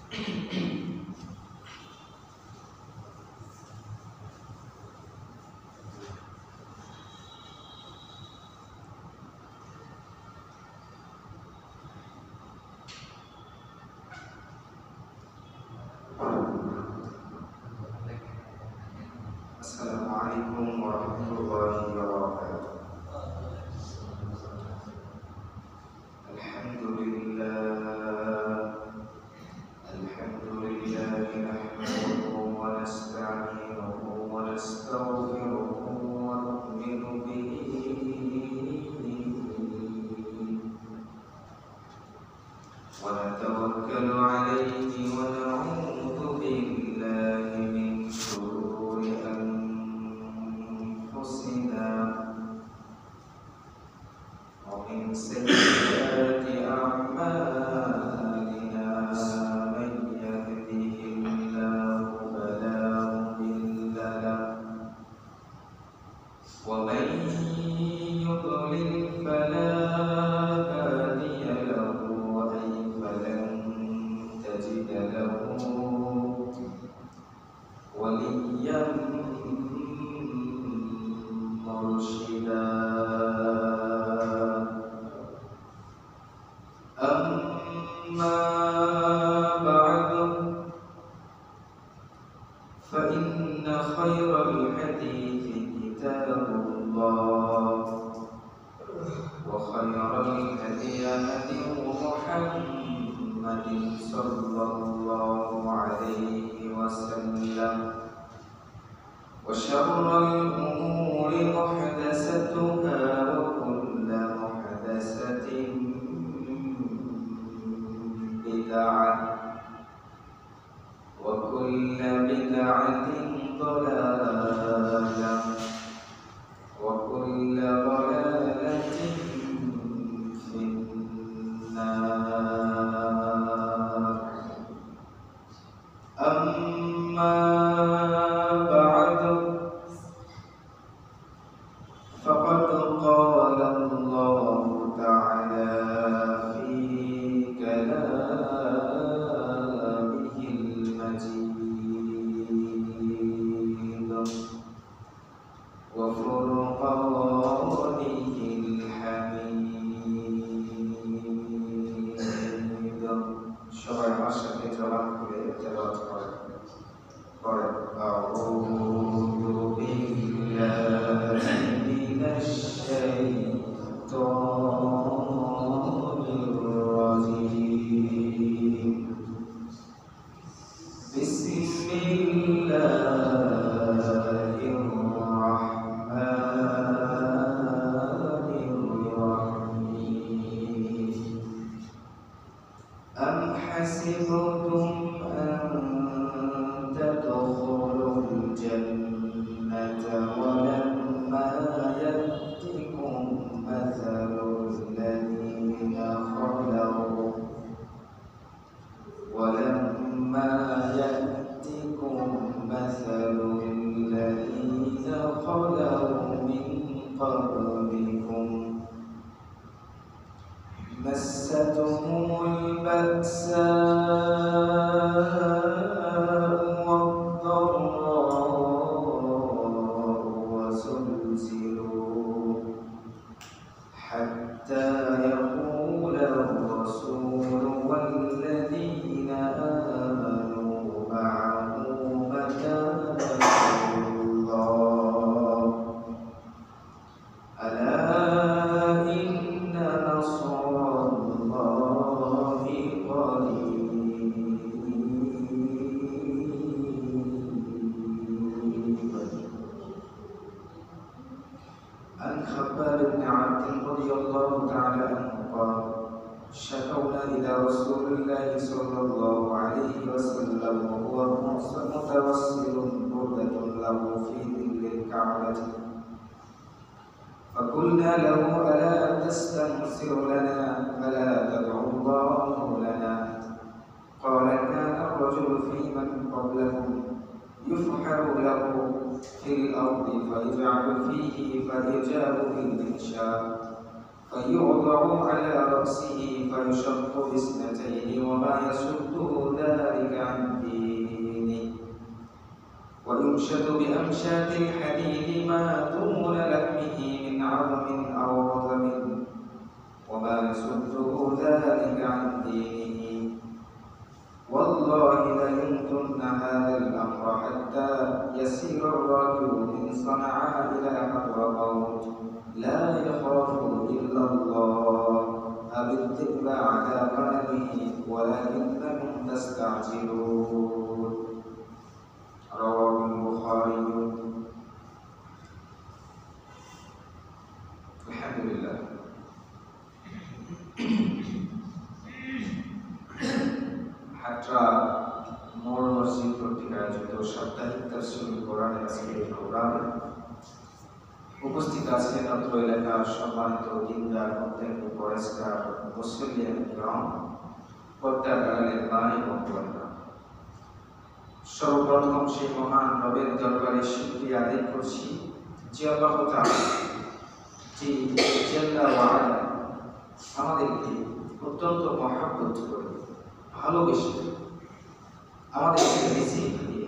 Assalamualaikum warahmatullahi wabarakatuh. Alhamdulillah nahmaduhu wa nasta'inuhu wa nastaghfiruhu wa nu'minu bihi wa natawakkalu alayhi wa na'udzu billahi min shururi anfusina wa min sayyiati a'malina man yahdihillahu fala mudilla lahu wa man yudlil fala hadiya lahu ay falan tajida lahu waliyyan murshida. أما بعد فإن خير الحديث كتاب الله وخير الهدي هدي محمد صلى الله عليه وسلم وشر الأمور محدثاتها وكل محدثة بدعة وكل بدعة ضلالة وكل ضلالة في النار. أما بعد فقد قال الله تعالى في كلامه المجيد وفرقانه الحميد. সবাই আমার সাথে জবান করে তেলাওয়াত করেন। আউযু বিল্লাহি মিনাশ শাইতানির রাজীম। বিসমিল্লাহির রাহমানির রাহিম। أم حسبتم أن تدخلوا الجنة ولما يأتكم مثل الذين خلوا من قبلكم مستهم البأساء والضراء وزلزلوا حتى يقول الرسول والذين آمنوا معه متى نصر الله ألا إن نصر الله قريب. عن خباب بن عبد رضي الله تعالى عنه قال شكونا إلى رسول الله صلى الله عليه وسلم وهو متوسل بردة له في ظل الكعبة فقلنا له ألا تستنصر لنا ألا تدعو الله لنا. قال كان الرجل في من قبلكم يفحر له في الأرض فيجعل فيه فيجاب بالمنشار فيوضع على رأسه فيشق باثنتين وما يسده ذلك وينشد بأمشاط الحديد ما دون لحمه من عظم أو رطب وما يصده ذلك عن دينه والله ليمكن هذا الأمر حتى يسير الراكب من صنعاء إلى حضرموت لا يخاف إلا الله أو الذئب على غنمه ولكنكم تستعجلون رواه البخاري. الحمد لله. হাটরা মোর মসজিদ কর্তৃক আয়োজিত সাপ্তাহিক তাফসীরুল কোরআনের আজকের প্রোগ্রামে উপস্থিত আছেন অত্র এলাকার সম্মানিত দিনদার মুত্তাকি পরেশগার মুসলিয়ান কিরাম, পর্দার আড়ালের মা এবং বোনেরা, সর্বপ্রথম সেই মহান রবের দরবারে শুকরিয়া আদায় করছি যে আল্লাহ তাআলা যে জাল্লা ওয়া আলা আমাদেরকে অত্যন্ত মহব্বত করে ভালোবেসে আমাদেরকে বেঁচে দিয়ে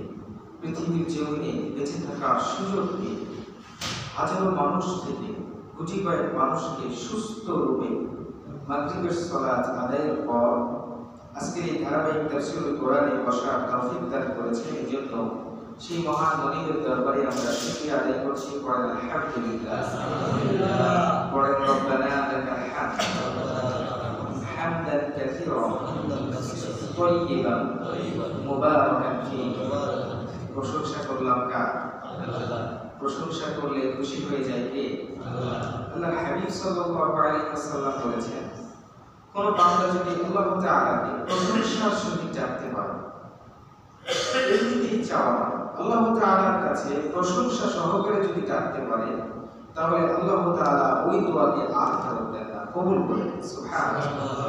পৃথিবীর জমিনে বেঁচে থাকার সুযোগ দিয়ে হাজারো মানুষ থেকে কোটি কয়েক মানুষকে সুস্থ রূপে মাগরিবের সালাত আদায়ের পর আজকের এই ধারাবাহিক তাফসীরুল কোরআনে বসার তৌফিক দান করেছেন। এই জন্য সেই মহান নবীর দরবারে আমরা শুকরিয়া আদায় করছি। পড়েন আলহামদুলিল্লাহ, পড়েন রব্বানা লাকাল হামদ হামদান কাসীরান তাইয়িবান মুবারাকান ফীহি। প্রশংসা করলাম কার? প্রশংসা করলে খুশি হয়ে যায় কে? আল্লাহর হাবিব সাল্লাল্লাহু আলাইহি ওয়াসাল্লাম বলেছেন, কোন বান্দা যদি আল্লাহ তাআলাকে প্রশংসার সহিত ডাকতে পারে, এমনিতেই চাওয়া আল্লাহ তাআলার কাছে প্রশংসা সহকারে যদি ডাকতে পারে, তাহলে আল্লাহ তাআলা ওই দোয়াকে আর ফেরত দেন না, কবুল করেন। সুবহানাল্লাহ।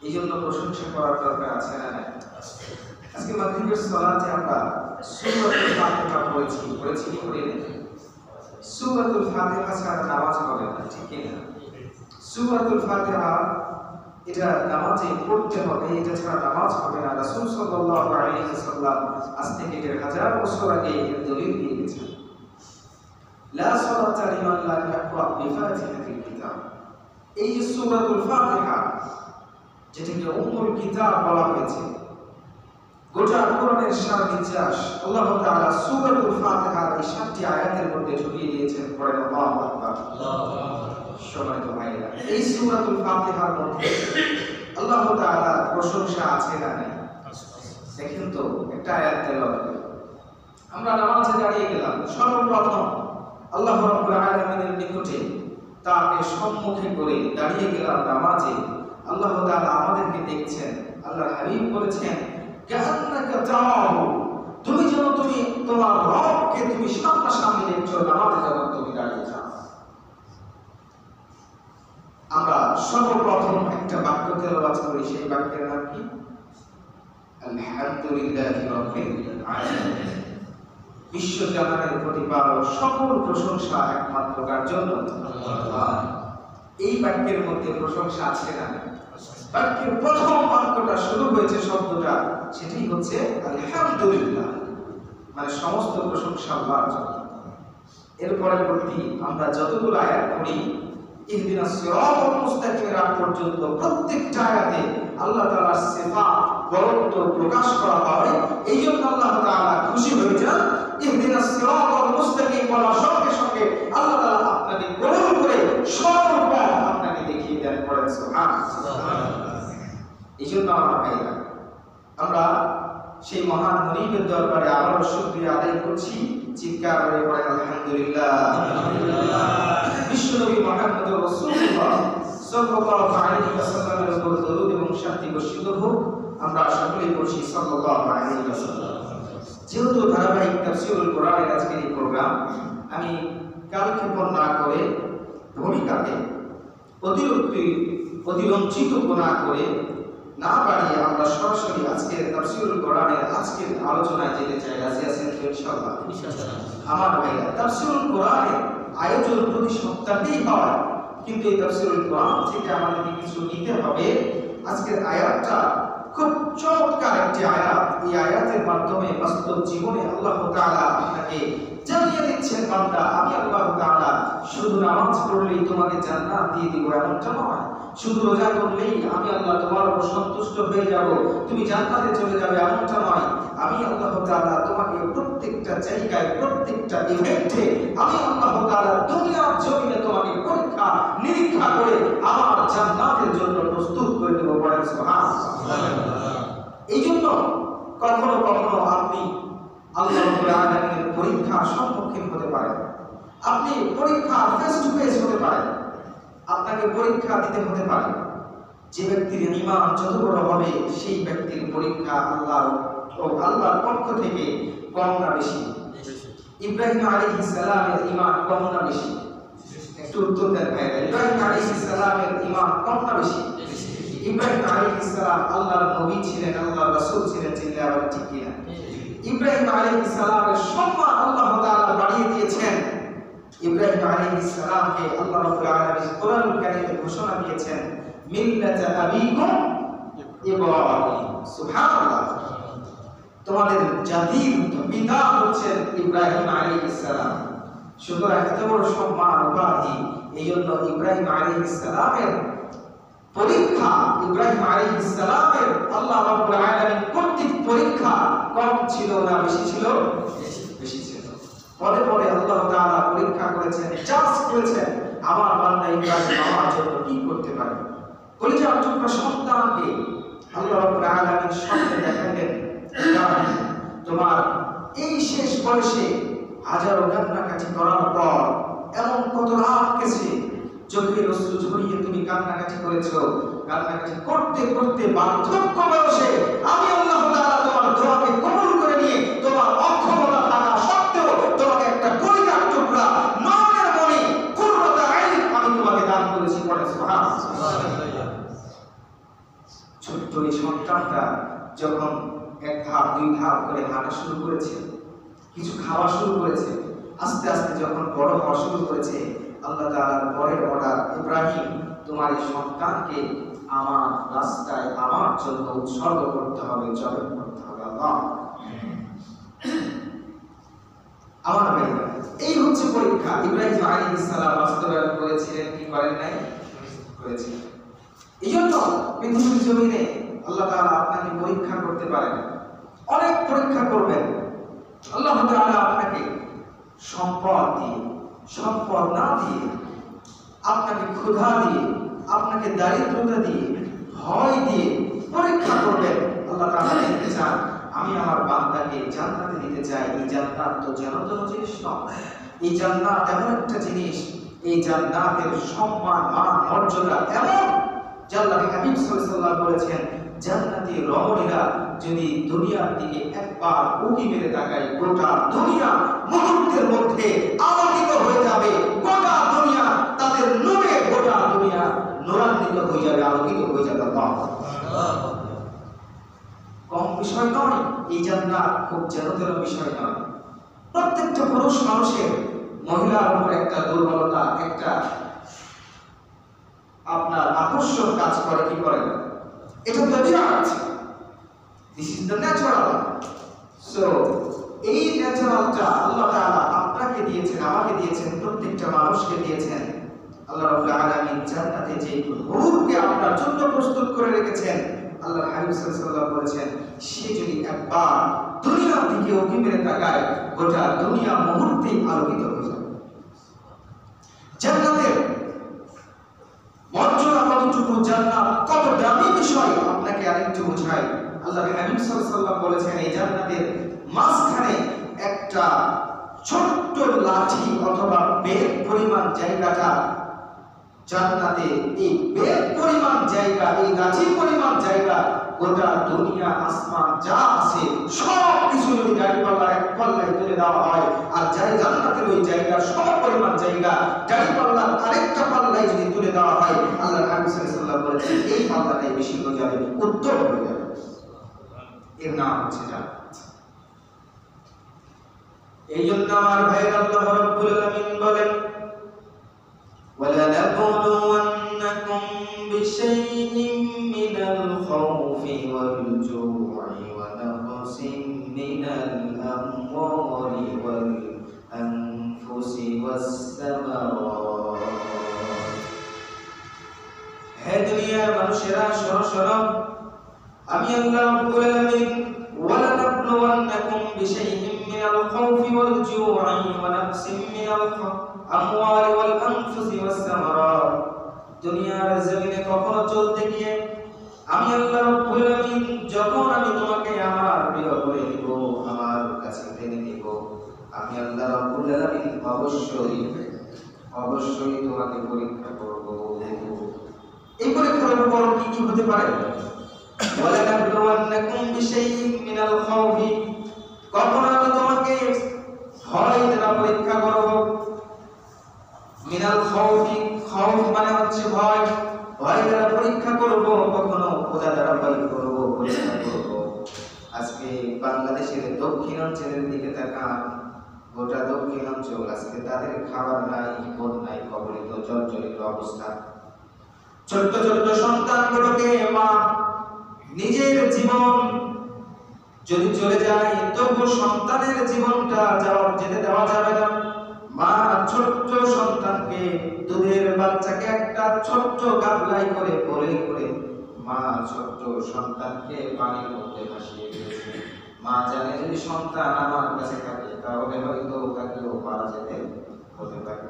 এই জন্য প্রশংসা করার দরকার আছে না? আজকে মাগরিবের সালাতে আমরা সূরাতুল ফাতিহা পড়েছি কি পড়িনি? সূরাতুল ফাতিহা ছাড়া নামাজ হবে না, ঠিক কি না? সূরাতুল ফাতিহা এটা নামাজে পড়তে হবে, এটা ছাড়া নামাজ হবে না। রাসূল সাল্লাল্লাহু আলাইহি ওয়াসাল্লাম আজ থেকে 1000 বছর আগে এর দলিল দিয়ে গেছেন। লা সালাতা লিমান লা ইয়াকরা বিফাতিহাতিল কিতাব। এই যে সূরাতুল ফাতিহা, যেটাকে উম্মুল কিতাব বলা হয়েছে, গোটা কোরআনের সার নির্যাস আল্লাহ তাআলা সূরাতুল ফাতিহার এই 7টি আয়াতের মধ্যে ঢুকিয়ে দিয়েছেন। পড়েন আল্লাহু আকবার। সম্মানিত ভাইরা, এই সূরাতুল ফাতিহার মধ্যে আল্লাহ তাআলার প্রশংসা আছে না নাই? দেখেন তো, একটা আয়াত তেলাওয়াত করি। আমরা নামাজে দাঁড়িয়ে গেলাম, সর্বপ্রথম আল্লাহ রাব্বুল আলামিনের নিকটে তাকে সম্মুখে করে দাঁড়িয়ে গেলাম নামাজে। আল্লাহ তাআলা আমাদেরকে দেখছেন। আল্লাহর হাবিব বলেছেন, কান্নাকা তারাহু, তুমি যেন তুমি তোমার রবকে তুমি সামনাসামনি দেখছো নামাজে যখন তুমি দাঁড়িয়ে যাও। আমরা সর্বপ্রথম একটা বাক্য তেলাওয়াত করি, সেই বাক্যের নাম কি? আলহামদুলিল্লাহি রাব্বিল আলামিন। বিশ্বজাহানের প্রতিপালক, সকল প্রশংসা একমাত্র কার জন্য? আল্লাহ। এই বাক্যের মধ্যে প্রশংসা আছে না? বাক্যের প্রথম বাক্যটা শুরু হয়েছে শব্দটা, সেটাই হচ্ছে আলহামদুলিল্লাহ, মানে সমস্ত প্রশংসা আল্লাহর জন্য। এর পরবর্তী আমরা যতগুলো আয়াত পড়ি, ইহদিনাস সিরাতাল মুস্তাকিমের আগ পর্যন্ত প্রত্যেকটা আয়াতে আল্লাহ তাআলার সিফাত বরত্ব প্রকাশ করা হয়। এই জন্য আল্লাহ তাআলা খুশি হয়ে যান। ইহদিনাস সিরাতাল মুস্তাকিম বলার সঙ্গে সঙ্গে আল্লাহ তাআলা আপনাকে কবুল করে সরল পথ আপনাকে দেখিয়ে দেন। পড়েন সুবহানাল্লাহ। এই জন্য আমার ভাইরা, আমরা সেই মহান মুনিবের দরবারে আবারও শুকরিয়া আদায় করছি। চিৎকার করে পড়েন আলহামদুলিল্লাহ। বিশ্বনবী মুহাম্মদুর রাসূলুল্লাহ সাল্লাল্লাহু আলাইহি ওয়াসাল্লামের উপর দরুদ এবং শান্তি বর্ষিত হোক। আমরা সকলেই পড়ছি সাল্লাল্লাহু আলাইহি ওয়াসাল্লাম। যেহেতু ধারাবাহিক তাফসীরুল কোরআনের আজকের এই প্রোগ্রাম, আমি কালক্ষেপণ না করে ভূমিকাতে অতিরঞ্চিত না করে না বাড়িয়ে আমরা সরাসরি আজকের তাফসীরুল কোরআনের আজকের আলোচনায় যেতে চাই। রাজি আছেন তো ইনশাআল্লাহ? আমার ভাইরা, তাফসীরুল কোরআনের আয়োজন প্রতি সপ্তাহেই হয়, কিন্তু এই তাফসীরুল কোরআন থেকে আমাদেরকে কিছু নিতে হবে। আজকের আয়াতটা খুব চমৎকার একটি আয়াত। এই আয়াতের মাধ্যমে বাস্তব জীবনে আল্লাহ তাআলা আপনাকে জানিয়ে দিচ্ছেন, বান্দা আমি আল্লাহ তাআলা শুধু নামাজ পড়লেই তোমাকে জান্নাত দিয়ে দিব এমনটা নয়, শুধু রোজা করলেই আমি আল্লাহ তোমার উপর সন্তুষ্ট হয়ে যাব, তুমি জান্নাতে চলে যাবে এমনটা নয়। আমি আল্লাহ তাআলা তোমাকে প্রত্যেকটা জায়গায় প্রত্যেকটা ইভেন্টে আমি আল্লাহ তাআলা দুনিয়ার জমিনে তোমাকে পরীক্ষা নিরীক্ষা করে আমার জান্নাতের জন্য প্রস্তুত করে দেব। বলেন সুবহানাল্লাহ। এই জন্য কখনো কখনো আপনি আল্লাহ রাব্বুল আলামিনের পরীক্ষার সম্মুখীন হতে পারেন, আপনি পরীক্ষা ফেস টু ফেস হতে পারেন, আপনাকে পরীক্ষা দিতে হতে পারে। যে ব্যক্তির ঈমান যত বড় হবে সেই ব্যক্তির পরীক্ষা আল্লাহর পক্ষ থেকে কম না বেশি? ইব্রাহিম আলাইহিস সালামের ঈমান কম না বেশি? একটু উত্তর দেন ভাইরা। ইব্রাহিম আলাইহিস সালামের ঈমান কম না বেশি? ইব্রাহিম আলাইহিস সালাম আল্লাহর নবী ছিলেন, আল্লাহর রাসূল ছিলেন, চিনলে আবার ঠিক কিনা? ইব্রাহিম আলাইহিস সালামের সম্মান আল্লাহ তাআলা বাড়িয়ে দিয়েছেন। ইব্রাহিম আলাইহিস সালামকে আল্লাহ রাব্বুল আলামিন কোরআনুল কারীমে ঘোষণা দিয়েছেন মিল্লাতা আবিকুম ইব্রাহিম। সুবহানাল্লাহ। তোমাদের জাতির পিতা হচ্ছেন ইব্রাহিম আলাইহিস সালাম। সুতরাং এত বড় সম্মান উপাধি, এই জন্য ইব্রাহিম আলাইহিস সালামের পরীক্ষা, ইব্রাহিম আলাইহিস সালামের আল্লাহ রাব্বুল আলামিন কর্তৃক পরীক্ষা কম ছিল না বেশি ছিল? বেশি ছিল। পরে পরে আল্লাহ তাআলা পরীক্ষা করেছেন, জাজ করেছেন আমার বান্দা ইব্রাহিম আমার জন্য কি করতে পারে। কলিজার টুকরা সন্তানকে আল্লাহ রাব্বুল আলামিন স্বপ্নে দেখালেন, তোমার এই শেষ বয়সে হাজারো কান্নাকাটি করার পর এমন কত রাত গেছে, চোখের অশ্রু ঝরিয়ে তুমি কান্নাকাটি করেছো, কান্নাকাটি করতে করতে বার্ধক্য বয়সে আমি আল্লাহ তাআলা তোমার দোয়াকে কবুল করে নিয়ে তোমার অক্ষমতা থাকা সত্ত্বেও তোমাকে একটা কলিজার টুকরা নয়নের মণি কুররাতুল আইন আমি তোমাকে দান করেছি। বলে সুবহানাল্লাহ। ছোট্ট এই সন্তানটা যখন এক ধাপ দুই ধাপ করে হাঁটা শুরু করেছে, কিছু খাওয়া শুরু করেছে, আস্তে আস্তে যখন বড় হওয়া শুরু করেছে, আল্লাহ তাআলার পরের অর্ডার, ইব্রাহিম তোমার এই সন্তানকে আমার রাস্তায় আমার জন্য উৎসর্গ করতে হবে, জবাই করতে হবে। আল্লাহ আমার ভাইরা, এই হচ্ছে পরীক্ষা। ইব্রাহিম আলাইহিস সালাম বাস্তবায়ন করেছিলেন কি করেন নাই? করেছিলেন। এই জন্য পৃথিবীর জমিনে আল্লাহ তাআলা আপনাকে পরীক্ষা করতে পারেন, অনেক পরীক্ষা করবেন। আল্লাহ তাআলা আপনাকে সম্পদ দিয়ে, সম্পদ না দিয়ে, আপনাকে ক্ষুধা দিয়ে, আপনাকে দারিদ্রতা দিয়ে, ভয় দিয়ে পরীক্ষা করবেন। আল্লাহ তাআলা দেখতে চান আমি আমার বান্দাকে জান্নাতে দিতে চাই। এই জান্নাত তো যেন জিনিস নয়, এই জান্নাত এমন একটা জিনিস, এই জান্নাতের সম্মান মান মর্যাদা এমন যে আল্লাহর হাবিব সাল্লাল্লাহু আলাইহি ওয়াসাল্লাম বলেছেন জান্নাতি রমণীরা যদি দুনিয়ার দিকে একবার উকি মেরে তাকায়, গোটা দুনিয়া মুহূর্তের মধ্যে আলোকিত হয়ে যাবে। গোটা দুনিয়া তাদের নূরে, গোটা দুনিয়া নূরান্বিত হয়ে যাবে, আলোকিত হয়ে যাবে। কম বিষয় নয় এই জান্নাত, খুব যেন বিষয় নয়। প্রত্যেকটা পুরুষ মানুষের মহিলার উপর একটা দুর্বলতা, একটা আপনার আকর্ষণ কাজ করে, কি করে? এটা তাবিআত, this is the natural. So এই ন্যাচারালটা আল্লাহ তাআলা আপনাকে দিয়েছেন, আমাকে দিয়েছেন, প্রত্যেকটা মানুষকে দিয়েছেন। আল্লাহ রাব্বুল আলামিন জান্নাতে যে হুরকে আপনার জন্য প্রস্তুত করে রেখেছেন, আল্লাহর হাবিব সাল্লাল্লাহু আলাইহি ওয়াসাল্লাম বলেছেন সে যদি একবার দুনিয়ার দিকে উকি মেরে তাকায়, গোটা দুনিয়া মুহূর্তেই আলোকিত হয়ে যাবে। জান্নাতের মর্যাদা কতটুকু, জান্নাত কত দামি বিষয় আপনাকে আরেকটু বোঝাই। আল্লাহর হাবিব সাল্লাল্লাহু আলাইহি ওয়াসাল্লাম বলেছেন এই জান্নাতের মাঝখানে একটা ছোট্ট লাঠি অথবা বেদ পরিমাণ জায়গাটা, জান্নাতে এই বেদ পরিমাণ জায়গা, এই লাঠি পরিমাণ জায়গা, গোটা দুনিয়া আসমান যা আছে সব কিছু যদি গাড়ি পাল্লা এক পাল্লায় তুলে দেওয়া হয়, আর যাই জান্নাতের ওই জায়গা সম পরিমাণ জায়গা গাড়ি পাল্লার আরেকটা পাল্লায় যদি তুলে দেওয়া হয়, আল্লাহর হাবিব সাল্লাল্লাহু আলাইহি ওয়াসাল্লাম বলেছেন এই পাল্লাটাই বেশি হয়ে যাবে, উত্তম হয়ে যাবে। এর নাম হচ্ছে জান্নাত। এই জন্য আমার ভাইরা আল্লাহ রাব্বুল আলামিন বলেন وَلَنَبْلُوَنَّكُمْ بِشَيْءٍ مِّنَ الْخَوْفِ وَالْجُوعِ وَنَقْصٍ মানুষেরা শোনো শোনো, আমি আল্লাহ রাব্বুল আলামিন ওয়ালানাবলুওয়ান্নাকুম বিশাইইম মিনাল খাউফি ওয়াল জু'i ওয়া নাকসিম মিনাল আমওয়ালি ওয়াল আনফুসি ওয়াস সামারাত। দুনিয়ার জমিনে কখনো চলতে গিয়ে আমি আল্লাহ রাব্বুল আলামিন যখন আমি তোমাকে আমার প্রিয় করে নিব, আমার কাছে টেনে নিব, আমি আল্লাহ রাব্বুল আলামিন অবশ্যই তোমাকে পরীক্ষা করব। এই পরীক্ষার উপর কি কি হতে পারে? ওয়ালানাবলুওয়ান্নাকুম বিশাইইম মিনাল খাউফি, কখনো আমি তোমাকে ভয় দ্বারা পরীক্ষা করব। মিনাল খাউফি, খাউফ মানে হচ্ছে ভয়, ভয় দ্বারা পরীক্ষা করব, কখনো খোদা দ্বারা ভয় করব, পরীক্ষা করব। আজকে বাংলাদেশের দক্ষিণাঞ্চলের দিকে তাকান, গোটা দক্ষিণাঞ্চল আজকে তাদের খাবার নাই, বন্যায় কবলিত জর্জরিত অবস্থা। ছোট্ট ছোট্ট সন্তানগুলোকে মা নিজের জীবন যদি চলে যায় তবু সন্তানের জীবনটা যেতে দেওয়া যাবে না। মা ছোট্ট সন্তানকে, দুধের বাচ্চাকে একটা ছোট্ট গাবলাই করে কোলে করে মা ছোট্ট সন্তানকে পানির মধ্যে ভাসিয়ে দিয়েছে। মা জানে যদি সন্তান আমার কাছে থাকে তাহলে হয়তো তাকেও মারা যেতে হতে পারে।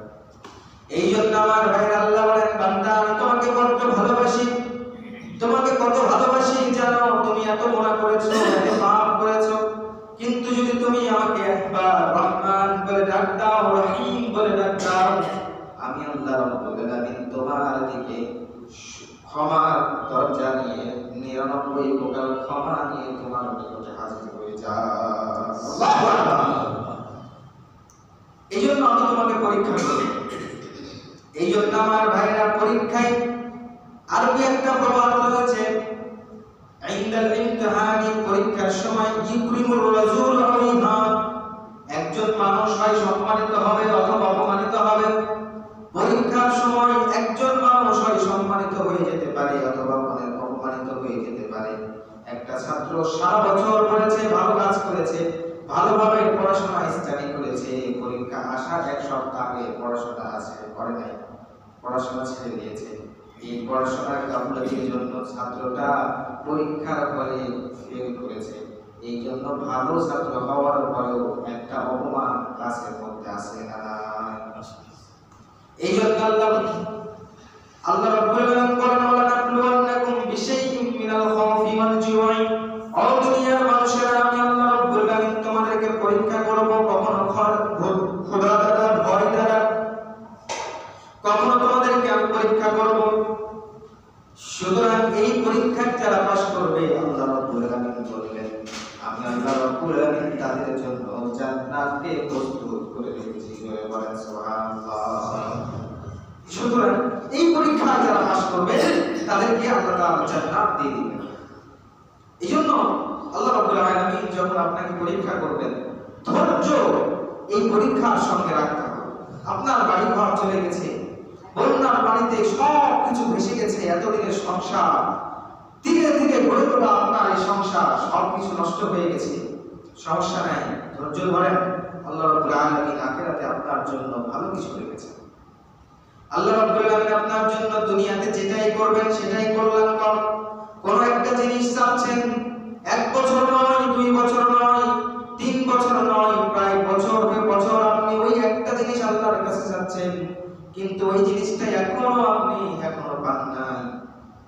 এই জন্য আমার ভাইরা আল্লাহ বলেন, বান্দা আমি তোমাকে বড্ড ভালোবাসি, তোমাকে কত ভালোবাসি জানো? তুমি এত গুনাহ করেছো, এত পাপ করেছো, কিন্তু যদি তুমি আমাকে একবার রহমান বলে ডাক দাও, রহিম বলে ডাক দাও, আমি আল্লাহ রাব্বুল আলামিন তোমার দিকে ক্ষমার দরজা নিয়ে 99 প্রকার ক্ষমা নিয়ে তোমার নিকটে হাজির হয়ে যাই। আল্লাহু আকবার। এই জন্য আমি তোমাকে পরীক্ষা করি। এই জন্য আমার ভাইরা পরীক্ষায় আরবি একটা প্রবাদ রয়েছে, ইনদাল ইমতিহানি, পরীক্ষার সময় ইকরিমুর রাজুল আলাইহা, একজন মানুষ হয় সম্মানিত হবে অথবা অপমানিত হবে। পরীক্ষার সময় একজন মানুষ হয় সম্মানিত হয়ে যেতে পারে অথবা অপমানিত হয়ে যেতে পারে। একটা ছাত্র সারা বছর পড়েছে, ভালো কাজ করেছে, ভালোভাবে পড়াশোনা স্টাডি করেছে, পরীক্ষা আসার এক সপ্তাহ আগে পড়াশোনা করে নাই, পড়াশোনা ছেড়ে দিয়েছে। এই পড়াশোনার গাফলতির জন্য ছাত্রটা পরীক্ষার হলে ফেল করেছে। এই জন্য ভালো ছাত্র হওয়ার পরেও একটা অপমান ক্লাসের মধ্যে আসে না। এই জন্য আল্লাহ রাব্বুল আলামিন বলেন, ওয়ালানাবলুওয়ান্নাকুম বিশাইইম মিনাল খাউফি ওয়াল জু'i, ও দুনিয়ার মানুষেরা আমি আল্লাহ রাব্বুল আলামিন তোমাদেরকে পরীক্ষা করব, কখনো খোদা দ্বারা, ভয় দ্বারা, কখনো তোমাদেরকে আমি পরীক্ষা করব। সুতরাং এই পরীক্ষা যারা পাস করবে আল্লাহ রাব্বুল আলামিন বললেন, আমি আল্লাহ রাব্বুল আলামিন তাদের জন্য জান্নাতকে প্রস্তুত করে রেখেছি। বলেন সুবহানাল্লাহ। সুতরাং এই পরীক্ষা যারা পাস করবে তাদেরকে আল্লাহ তাআলা জান্নাত দিয়ে দিবেন। এইজন্য আল্লাহ রাব্বুল আলামিন যখন আপনাকে পরীক্ষা করবেন, ধৈর্য এই পরীক্ষার সঙ্গে রাখতে হবে। আপনার বাড়ি ঘর চলে গেছে, বন্যার পানিতে সব কিছু ভেসে গেছে, এতদিনের সংসার ধীরে ধীরে গড়ে তোলা আপনার এই সংসার সবকিছু নষ্ট হয়ে গেছে, সমস্যা নাই, ধৈর্য ধরেন। আল্লাহ রাব্বুল আলামিন আখিরাতে আপনার জন্য ভালো কিছু রেখেছেন। আল্লাহ রাব্বুল আলামিন আপনার জন্য দুনিয়াতে যেটাই করবেন সেটাই কল্যাণকর। কোন একটা জিনিস চাচ্ছেন, 1 বছর নয়, 2 বছর নয়, 3 বছর নয়, প্রায় বছর বছর আপনি ওই একটা জিনিস আল্লাহর কাছে চাচ্ছেন, কিন্তু ওই জিনিসটা এখনো পান নাই।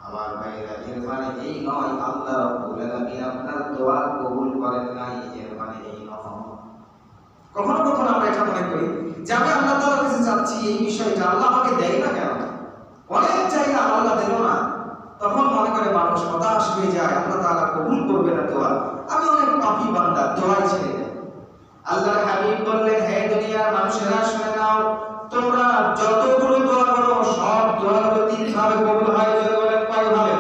আমার ভাইরা, এর মানে এই নয় আল্লাহ রাব্বুল আলামিন আপনার দোয়া কবুল করেন নাই, এর মানে এই নয়। কখনো কখনো আমরা এটা মনে করি যে আমি আল্লাহ তাআলার কাছে চাচ্ছি এই বিষয়টা, আল্লাহ আমাকে দেয় না কেন, অনেক চাইলাম আল্লাহ দিল না। তখন মনে করে মানুষ হতাশ হয়ে যায়, আল্লাহ তাআলা কবুল করবে না দোয়া, আমি অনেক পাপী বান্দা, দোয়াই ছেড়ে দেয়। আল্লাহর হাবিব বললেন, হে দুনিয়ার মানুষেরা শুনে নাও, তোমরা যতগুলো দোয়া করো সব দোয়াগুলো 3 ভাবে কবুল হয়। যদি বলেন কয় ভাবে?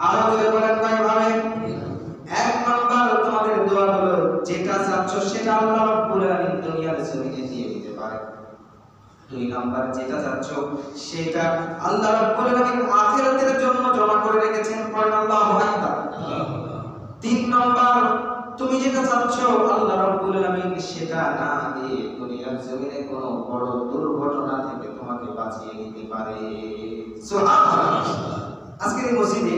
আরো যদি বলেন কয় ভাবে? 1 নাম্বার, তোমাদের দোয়াগুলো যেটা চাচ্ছ সেটা আল্লাহ রাব্বুল আলামিন দুনিয়ার জমিনে দিয়ে দিতে পারে। 2 নাম্বার, যেটা চাচ্ছ সেটা আল্লাহ রাব্বুল আলামিন আখিরাতের জন্য জমা করে রেখেছেন। পড়েন আল্লাহু আকবার। 3 নাম্বার, তুমি যেটা চাচ্ছ আল্লাহ রাব্বুল আলামিন সেটা না দিয়ে দুনিয়ার জমিনে কোনো বড় দুর্ঘটনা থেকে তোমাকে বাঁচিয়ে নিতে পারে। সুবহানাল্লাহ। আজকের এই মসজিদে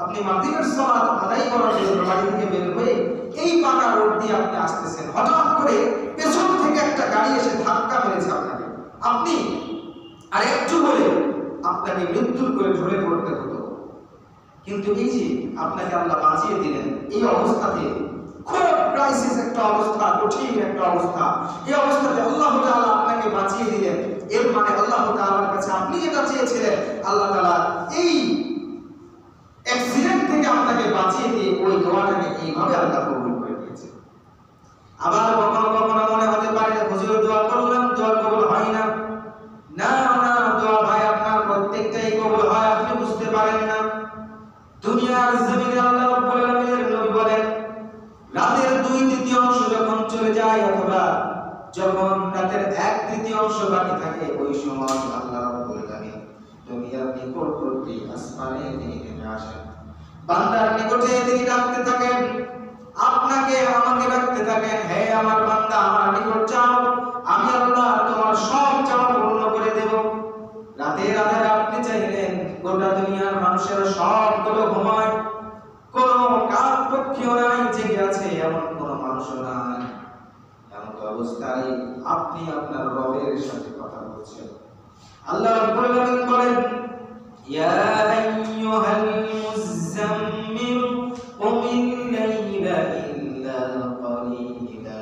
আপনি মাগরিবের সালাত আদায় করার জন্য বাড়ি থেকে বের হয়ে এই পাকা রোড দিয়ে আপনি আসতেছেন, হঠাৎ করে পেছন থেকে একটা গাড়ি এসে ধাক্কা মেরেছে আপনাকে, আপনি আর একটু হলে আপনাকে মৃত্যুর করে ঝরে পড়তে হতো। কিন্তু এই যে আপনাকে আল্লাহ বাঁচিয়ে দিলেন, এই অবস্থাতে খুব ক্রাইসিস একটা অবস্থা, কঠিন একটা অবস্থা, এই অবস্থাতে আল্লাহ তাআলা আপনাকে বাঁচিয়ে দিলেন। এর মানে আল্লাহ তাআলার কাছে আপনি যেটা চেয়েছিলেন, আল্লাহ তাআলা এই অ্যাক্সিডেন্ট থেকে আপনাকে বাঁচিয়ে দিয়ে ওই দোয়াটাকে এইভাবে আল্লাহ কবুল করে দিয়েছে। আবার কখনো কখনো মনে হতে পারে হুজুর দোয়া করলাম, দোয়া কবুল হয় না। না না, দোয়া ভাই আপনার প্রত্যেকটাই কবুল হয়, আপনি বুঝতে পারেন না। দুনিয়ার জমিনে আল্লাহ রাব্বুল আলামিনের নবী বলেন, রাতের 2/3 যখন চলে যায় অথবা যখন রাতের 1/3 বাকি থাকে, ওই সময় আল্লাহ রাব্বুল আলামিন দুনিয়ার নিকটবর্তী আসমানে তিনি নেমে আসেন। বান্দার নিকটে তিনি ডাকতে থাকেন, আপনাকে আমাকে ডাকতে থাকেন, হে আমার বান্দা আমার নিকট যাও, আমি আল্লাহ তোমার সব চাওয়া পূর্ণ করে দেব। রাতের আধারে আপনি চাইলেন গোটা দুনিয়ার মানুষের সবগুলো ঘুমায়, কোনো কাক পক্ষীও নাই জেগে আছে, এমন কোনো মানুষও নাই। এমন অবস্থায় আপনি আপনার রবের সাথে কথা বলছেন। আল্লাহ রাব্বুল আলামিন বলেন, ইয়া আইয়ুহাল মুযাম্মিল কুমিল লাইলা ইল্লা কালিলা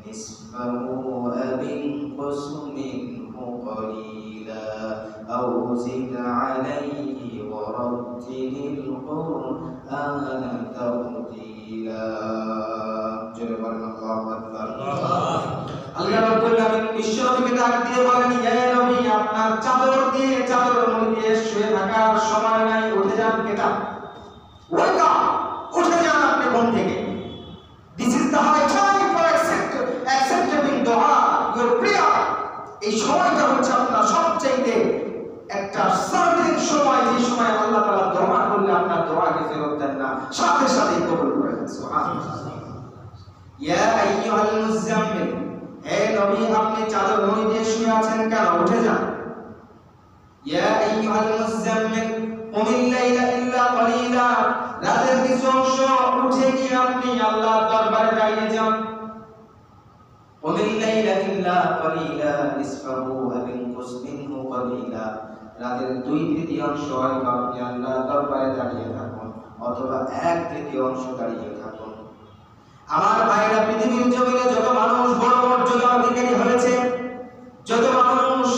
নিসফাহু আও ইনকুস মিনহু কালিলা আও জিদ আলাইহি ওয়া রাত্তিলিল কুরআনা তারতিলা। জোরে বলেন আল্লাহু আকবার। আল্লাহ রাব্বুল আলামিন বিশ্বনবীকে ডাক দিয়ে বলেন, হে নবী, আপনার চাদর মুড়ি দিয়ে শুয়ে থাকার সময় নাই, উঠে যান। কেটা ওয়েক আপ, উঠে যান আপনি ঘুম থেকে। This is the high time for accepting দোয়া, ইওর প্রেয়ার। এই সময়টা হচ্ছে আপনার সবচেয়ে একটা সার্টেন সময়, যে সময় আল্লাহ তাআলা দোয়া করলে আপনার দোয়াকে ফেরত দেন না, সাথে সাথে কবুল করে দেন। সুবহানাল্লাহ। ইয়া আইয়ুহাল মুযাম্মিল, হে নবী, আপনি চাদর মুড়ি দিয়ে শুয়ে আছেন কেন? উঠে যান। ইয়া আইয়ুহাল মুযাম্মিল কুমিল লাইলা ইল্লা কালিলা, রাতের কিছু অংশ উঠে গিয়ে আপনি আল্লাহর দরবারে দাঁড়িয়ে যান। কুমিল লাইলা ইল্লা কালিলা নিসফাহু আও ইনকুস মিনহু কালিলা, রাতের 2/3 হয়তো আপনি আল্লাহর দরবারে দাঁড়িয়ে থাকুন অথবা 1/3 দাঁড়িয়ে থাকুন। আমার ভাইরা, পৃথিবীর জমিনে যত মানুষ বড় মর্যাদা অধিকারী হয়েছে, যত মানুষ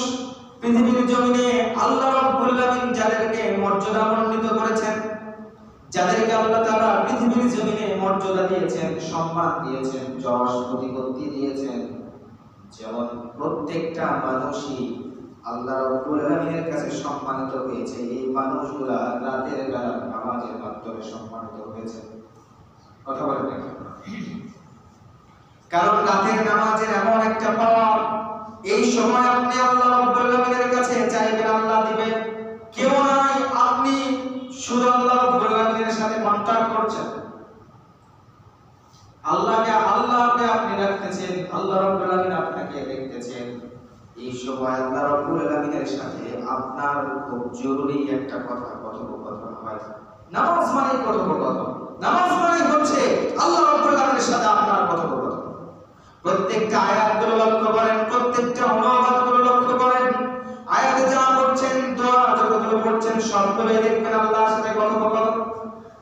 পৃথিবীর জমিনে আল্লাহ রাব্বুল আলামিন যাদেরকে মর্যাদামণ্ডিত করেছেন, যাদেরকে আল্লাহ তাআলা পৃথিবীর জমিনে মর্যাদা দিয়েছেন, সম্মান দিয়েছেন, যশ প্রতিপত্তি দিয়েছেন, যেমন প্রত্যেকটা মানুষই আল্লাহ রাব্বুল আলামিনের কাছে সম্মানিত হয়েছে, এই মানুষগুলা রাতের বেলা নামাজের মাধ্যমে সম্মানিত হয়েছে। কথা বলেন না? কারণ রাতের নামাজের এমন একটা পাওয়ার, এই সময় আপনি আল্লাহ রাব্বুল আলামিনের কাছে চাইবেন, আল্লাহ দিবেন। কেউ নাই, আপনি শুধু আল্লাহ রাব্বুল আলামিনের সাথে কন্টাক্ট করছেন। আল্লাহকে আপনি রাখতেছেন, আল্লাহ রাব্বুল আলামিন আপনাকে দেখতেছেন। এই সময় আল্লাহ রাব্বুল আলামিনের সাথে আপনার খুব জরুরি একটা কথোপকথন হয়। নামাজ মানে কথোপকথন, নামাজ মানে হচ্ছে আল্লাহ রাব্বুল আলামিনের সাথে আপনার কথোপকথন। প্রত্যেকটা আয়াতগুলো লক্ষ্য করেন, প্রত্যেকটা অনুবাদগুলো লক্ষ্য করেন। আয়াতে যা পড়ছেন, দোয়া যতগুলো পড়ছেন, সবগুলো দেখবেন আল্লাহর সাথে কথোপকথন।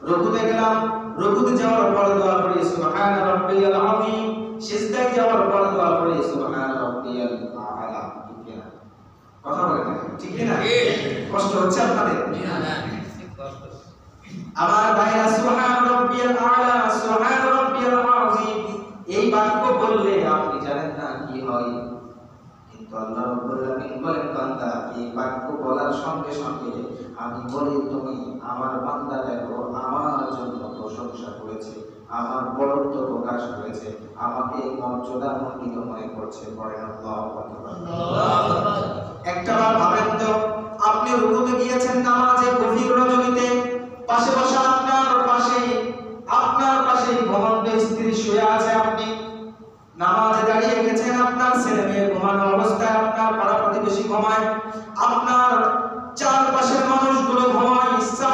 রুকুতে গেলাম, রুকুতে যাওয়ার পরে দোয়া করি সুবহানা রাব্বিয়াল আযীম, সিজদায় যাওয়ার পরে দোয়া করি সুবহানা রাব্বিয়াল আ'লা। ঠিক কি না? কথা বলেন, ঠিক কি না? কষ্ট হচ্ছে আপনাদের? না, কষ্ট। আমার ভাইরা, সুবহানা রাব্বিয়াল আ'লা, সুবহানা রাব্বিয়াল আযীম, এই বাক্য বললে আপনি জানেন না কি হয়, কিন্তু আল্লাহ রাব্বুল আলামিন বলেন, বান্দা, এই বাক্য বলার সঙ্গে সঙ্গে আমি বলি, তুমি আমার বান্দা দেখো, আমার জন্য প্রশংসা করেছে, আমার বড়ত্ব প্রকাশ করেছে, আমাকে মর্যাদামণ্ডিত মনে করছে। পড়েন আল্লাহু আকবার। একটাবার ভাবেন তো, আপনি রুকুতে গিয়েছেন নামাজে গভীর রজনীতে, পাশে বসা আপনার পাশে ঘুমন্ত স্ত্রী শুয়ে আছে, আপনি নামাজে দাঁড়িয়ে গেছেন, আপনার ছেলে মেয়ে ঘুমানো অবস্থায়, আপনার পাড়া প্রতিবেশী ঘুমায়, আপনার চারপাশের মানুষগুলো ঘুমায়, ইচ্ছা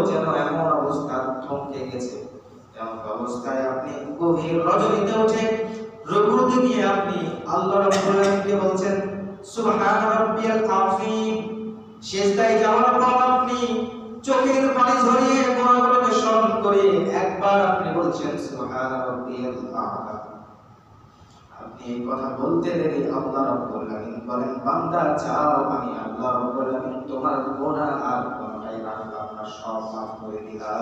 যেন এমন অবস্থা থমকে গেছে, এমন অবস্থায় আপনি গভীর রজনীতে উঠে রুকুর দিকে আপনি আল্লাহ রাব্বুল আলামিনকে বলছেন সুবহান রাব্বিয়াল আযীম। সিজদায় যাওয়ার পর আপনি চোখের পানি ঝরিয়ে গুনাহগুলোকে স্মরণ করে একবার আপনি বলছেন সুবহান রাব্বিয়াল আ'লা। আপনি এই কথা বলতে দেরি আল্লাহ রাব্বুল আলামিন বলেন, বান্দা চাও আমি আল্লাহ রাব্বুল আলামিন তোমার গুনাহ আর কোনটাই রাখলাম না, সব মাফ করে দিলাম।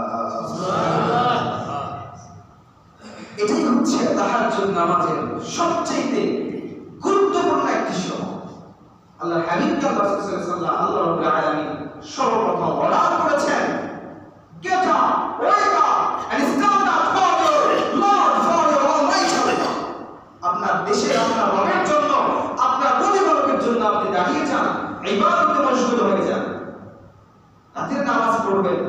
সুবহানাল্লাহ। এটাই হচ্ছে তাহাজ্জুদ নামাজের সবচেয়ে গুরুত্বপূর্ণ একটি সময়। আল্লাহ হাবিব রাসূল সাল্লাল্লাহু আল্লাহ রাব্বুল আলামিন সর্বপ্রথম অর্ডার করেছেন, get up, wake up and stand up for your Lord, for your Almighty God. আপনার দেশে আপনার রবের জন্য, আপনার প্রতিপালকের জন্য আপনি দাঁড়িয়ে যান, ইবাদতে মশগুল হয়ে যান। রাতের নামাজ পড়বেন,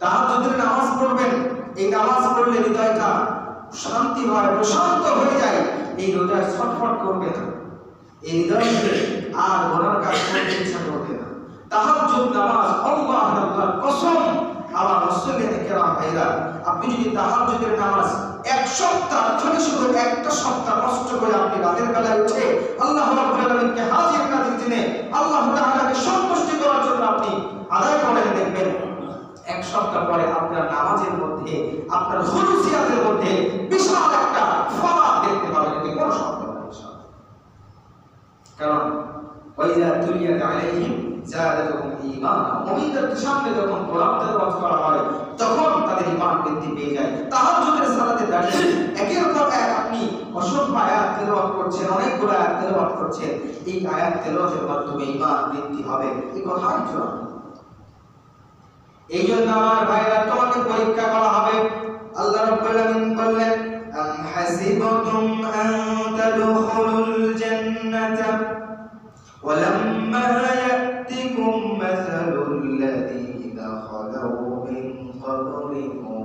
তাহাজ্জুদের নামাজ পড়বেন। এই নামাজ পড়লে হৃদয়টা শান্তি হয়, প্রশান্ত হয়ে যায়। এই হৃদয় ছটফট করবে না, এই হৃদয় আর গুনার কাজ করতে ইচ্ছা করবে না। তাহাজ্জুদ নামাজ আল্লাহর কসম, আমার মুসলিম কেরাম ভাইরা, আপনি যদি তাহাজ্জুদের নামাজ এক সপ্তাহ ধরে শুধু একটা সপ্তাহ কষ্ট করে আপনি রাতের বেলায় উঠে আল্লাহ রাব্বুল আলামিনকে হাজির নাজির দিনে আল্লাহ তাআলাকে সন্তুষ্ট করার জন্য আপনি আদায় করেন, দেখবেন এক সপ্তাহ পরে আপনার নামাজের মধ্যে, আপনার খুলুসিয়াতের মধ্যে বিশাল একটা ফারাক দেখতে পাবেন। এতে কোনো সন্দেহ নেই। কারণ ওয়াইজা তুলিয়াত আলাইহিম যাদাতুহুম ঈমানা, মুমিনদের সামনে যখন কোরআন তেলাওয়াত করা হয় তখন তাদের ঈমান বৃদ্ধি পেয়ে যায়। তাহাজ্জুদের সালাতে দাঁড়িয়ে একের পর এক আপনি অসংখ্য আয়াত তেলাওয়াত করছেন, অনেকগুলো আয়াত তেলাওয়াত করছেন, এই আয়াত তেলাওয়াতের মাধ্যমে ঈমান বৃদ্ধি হবে, এই কথাই চূড়ান্ত। এই জন্য আমার ভাইরা, তোমাকে পরীক্ষা করা হবে। আল্লাহ রাব্বুল আলামিন বললেন, আম হাসিবতুম আন তাদখুলুল জান্নাতা ওয়ালাম্মা ইয়াতিকুম মাসালুল লাযীনা খালাউ মিন ক্বাবলিকুম।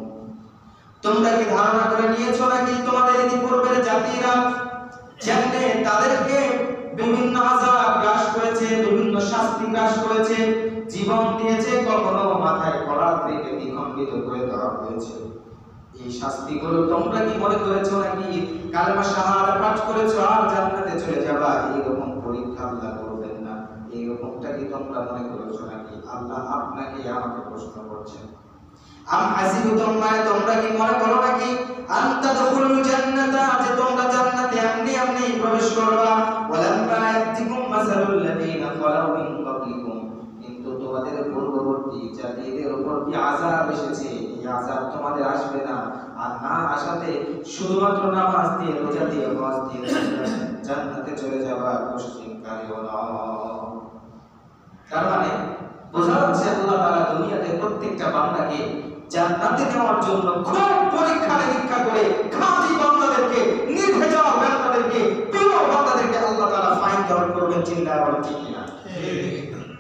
তোমরা কি ধারণা করে নিয়েছো নাকি তোমাদের ইতিপূর্বের জাতিরা যেমনে তাদেরকে বিভিন্ন আযাব গ্রাস করেছে, বিভিন্ন শাস্তি গ্রাস করেছে, জীবন দিয়েছে, কখনো মাথায় করাত রেখে বিখণ্ডিত করে দেওয়া হয়েছে। এই শাস্তিগুলো তোমরা কি মনে করেছো নাকি কালেমা শাহাদা পাঠ করেছো আর জান্নাতে চলে যাবা? এইরকম পরীক্ষা আল্লাহ করবেন না। এইরকমটা কি তোমরা মনে করেছো নাকি? আল্লাহ আপনাকে আমাকে প্রশ্ন করছেন। আম হাসিবতুম, মানে তোমরা কি মনে করো নাকি আনতা তাদখুলুল জান্নাতা, যে তোমরা জান্নাতে এমনি এমনি প্রবেশ করবা, ওয়ালাম্মা ইয়াতিকুম মাসালুল লাযীনা খালাউ মিন ক্বাবলিকুম, কিন্তু তোমাদের পূর্ববর্তী জাতিদের উপর কি আযাব এসেছে, এই আযাব তোমাদের আসবে না। আর না আসাতে শুধুমাত্র নামাজ দিয়ে, রোজা দিয়ে, হজ দিয়ে জান্নাতে চলে যাবা, মুশরিক কারিও না। তার মানে বোঝা যাচ্ছে আল্লাহ তাআলা দুনিয়াতে প্রত্যেকটা বান্দাকে জান্নাতে নেওয়ার জন্য খুব পরীক্ষা নিরীক্ষা করে খাঁটি বান্দাদেরকে, নির্ভেজাল বান্দাদেরকে, পিওর বান্দাদেরকে আল্লাহ তাআলা ফাইন্ড আউট করবেন। চিন্তা করেন ঠিক কিনা?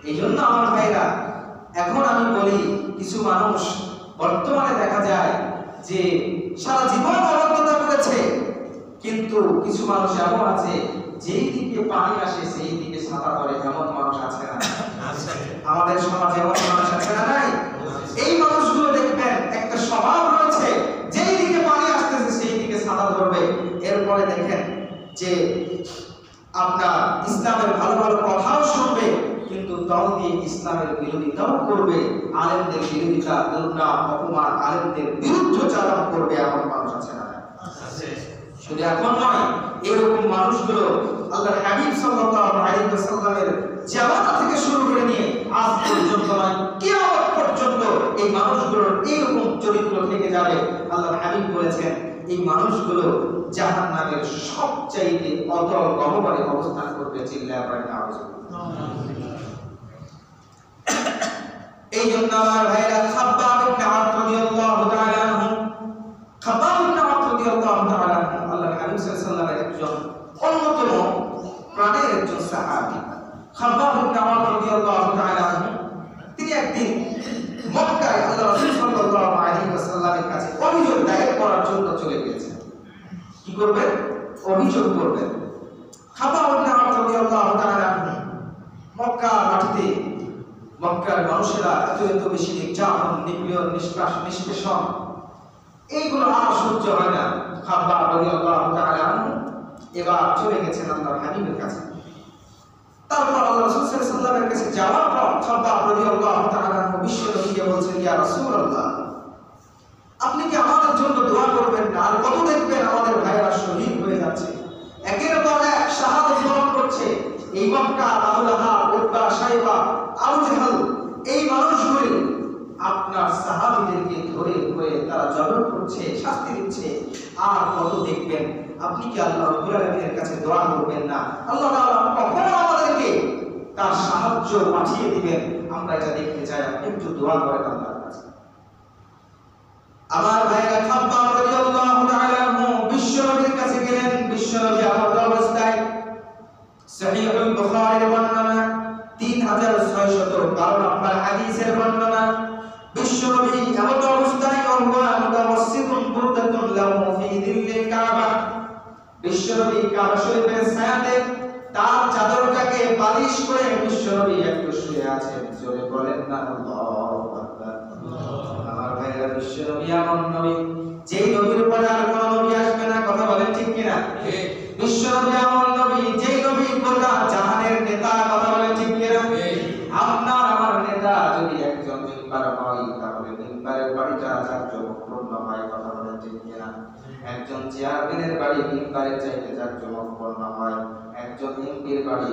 এই জন্য আমার ভাইরা, এখন আমি বলি, কিছু মানুষ বর্তমানে দেখা যায় যে সারা জীবন অবদ্ধতা করেছে, কিন্তু কিছু মানুষ এমন আছে যেই দিকে পানি আসে সেই দিকে ছাতা ধরে, এমন মানুষ আছে না? আমাদের সমাজে এমন মানুষ আছে না? নাই? এই মানুষগুলো দেখবেন একটা স্বভাব রয়েছে, যেই দিকে পানি আসতেছে সেই দিকে ছাতা ধরবে। এরপরে দেখেন যে আপনার ইসলামের ভালো ভালো কথাও শুনবে, কিন্তু দল দিয়ে ইসলামের বিরোধিতাও করবে, আলেমদের বিরোধিতা, দুর্নাম, অপমান, আলেমদের বিরুদ্ধচারণ করবে। এমন মানুষ আছে না? আছে। শুধু এখন নয়, এরকম মানুষগুলো আল্লাহর হাবিব সাল্লাল্লাহু আলাইহি ওয়াসাল্লামের জামানা থেকে শুরু করে নিয়ে আজ পর্যন্ত নয়, কিয়ামত পর্যন্ত এই মানুষগুলোর এইরকম চরিত্র থেকে যাবে। আল্লাহর হাবিব বলেছেন, এই মানুষগুলো জাহান্নামের সবচাইতে অতল গহ্বরে অবস্থান করবে। চিল্লায়া পড়েন নাউযুবিল্লাহ। এই জন্য আমার ভাইরা, খাব্বাব ইবনে আরদ রাদিয়াল্লাহু তাআলা আনহু, খাব্বাব ইবনে আরদ রাদিয়াল্লাহু তাআলা আনহু আল্লাহর হাবিব সাল্লাল্লাহু আলাইহি ওয়াসাল্লামের একজন অন্যতম প্রাণের একজন সাহাবী। খাব্বাব ইবনে আরদ রাদিয়াল্লাহু তাআলা আনহু, তিনি একদিন মক্কায় আল্লাহ রাসূল সাল্লাল্লাহু আলাইহি ওয়াসাল্লামের কাছে অভিযোগ দায়ের করার জন্য চলে গিয়েছেন। কি করবেন? অভিযোগ করবেন। খাব্বাব ইবনে আরদ রাদিয়াল্লাহু তাআলা আনহু মক্কা মাটিতে, মক্কা মক্কার মানুষেরা এত বেশি নির্যাতন, নিপীড়ন, নিষ্পেষণ, এইগুলো আর সহ্য হয় না। খাব্বাব রাদিয়াল্লাহু তাআলা আনহু এবার চলে গেছেন আল্লাহর হাবিবের কাছে। তারপর আল্লাহ রাসূল সাল্লাল্লাহু আলাইহি ওয়াসাল্লামের কাছে যাওয়ার পর খাব্বাব রাদিয়াল্লাহু তাআলা আনহু বিশ্ব নবীকে বলছেন, ইয়া রাসূলুল্লাহ, আপনি কি আমাদের জন্য দোয়া করবেন না? আর কত দেখবেন আমাদের ভাইয়েরা শহীদ হয়ে যাচ্ছে, একের পর এক শাহাদাত বরণ করছে। এই মক্কা, আবু লাহাব, উতবা, শাইবা, আবু জাহল, এই মানুষগুলি আপনার সাহাবীদেরকে ধরে ধরে তারা জবর করছে, শাস্তি দিচ্ছে। আর কত দেখবেন? আপনি কি আল্লাহ রাব্বুল আলামিনের কাছে দোয়া করবেন না? আল্লাহ তাআলা কখন আমাদেরকে তার সাহায্য পাঠিয়ে দিবেন, আমরা এটা দেখতে চাই। আপনি একটু দোয়া করেন আল্লাহর কাছে। আমার ভাইরা, খাব্বাব রাদিয়াল্লাহু তাআলা আনহু বিশ্বনবীর কাছে গেলেন। বিশ্বনবী আহত অবস্থায়, সহিহুল বুখারীর বর্ণনা 3612 নম্বর হাদিসের বর্ণনা, বিশ্বনবী আহত অবস্থায় মুতাওয়াসসিতুন বুরদাতুন লাহু ফি দিল্লিল কাবা, বিশ্বনবী কাবা শরীফের ছায়াতে তার চাদরটাকে বালিশ করে বিশ্বনবী একটু শুয়ে আছেন। জোরে বলেন না আল্লাহু আকবার। আমার ভাইরা, বিশ্বনবী এমন নবী, যেই নবীর পরে আর কোন নবী আসবে না। কথা বলেন ঠিক কিনা? ঠিক। বিশ্বনবী এমন নবী, যেই নবী গোটা জাহানের নেতা। কথা বলেন ঠিক কিনা? ঠিক। আপনার আমার নেতা যদি একজন মিম্বার হয়, তাহলে মিম্বারের বাড়িটা জাঁকজমকপূর্ণ হয়। কথা বলেন ঠিক কিনা? একজন চেয়ারম্যানের বাড়ি মিম্বারের চাইতে জাঁকজমকপূর্ণ হয়। একজন এমপির বাড়ি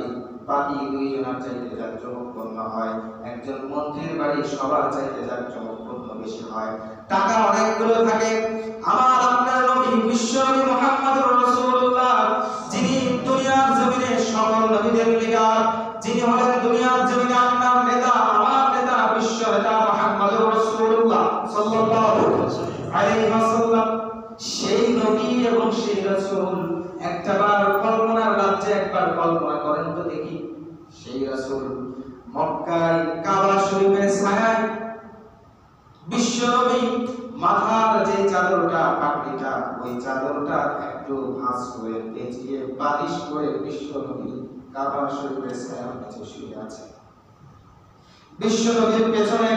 বাকি দুইজনের চাইতে জাঁকজমকপূর্ণ হয়। একজন মন্ত্রীর বাড়ি সবার চাইতে জাঁকজমকপূর্ণ বেশি হয়। টাকা অনেকগুলো থাকে। আমার আপনার নবী বিশ্বনবী মুহাম্মদুর রাসূলুল্লাহ, যিনি দুনিয়ার জমিনে সকল নবীদের লিডার, যিনি হলেন দুনিয়ার জমিনে আপনার নেতা, আমার নেতা, বিশ্ব নেতা মুহাম্মদুর রাসূলুল্লাহ সাল্লাল্লাহু আলাইহি ওয়াসাল্লাম, সেই নবী এবং সেই রাসূল একটাবার কল্পনার রাজ্যে একবার কল্পনা করেন তো দেখি। সেই রাসূল মক্কায় কাবা শরীফের ছায়ায় বিশ্বনবী মাথার যে চাদরটা, পাগড়িটা, ওই চাদরটা একটু ভাঁজ করে পেঁচিয়ে বালিশ করে বিশ্বনবী কাবা শরীফের ছায়ার নিচে শুয়ে আছে। বিশ্বনবীর পেছনে,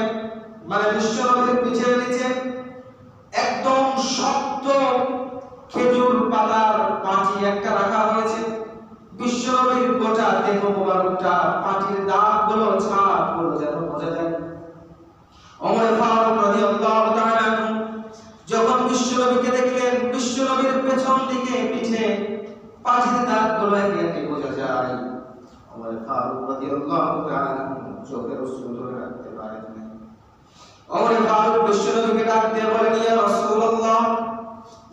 মানে বিশ্বনবীর পিঠের নিচে একদম শক্ত খেজুর পাতার পাঁটি একটা রাখা হয়েছে। বিশ্বনবীর গোটা দেহ মোবারকটা পাটির দাগগুলো, ছাপগুলো যেন বোঝা যায়। ওমর ফারুক রাদিয়াল্লাহু তাআলা যখন বিশ্বনবীকে দেখলেন, বিশ্বনবীর পেছন দিকে পিঠে পাটির দাগগুলো একে বোঝা যায়। ওমর ফারুক রাদিয়াল্লাহু তাআলা চোখের অশ্রু ধরে রাখতে পারেন না। ওমর ফারুক বিশ্বনবীকে ডাক দিয়ে বলেন, ইয়া রাসূলুল্লাহ,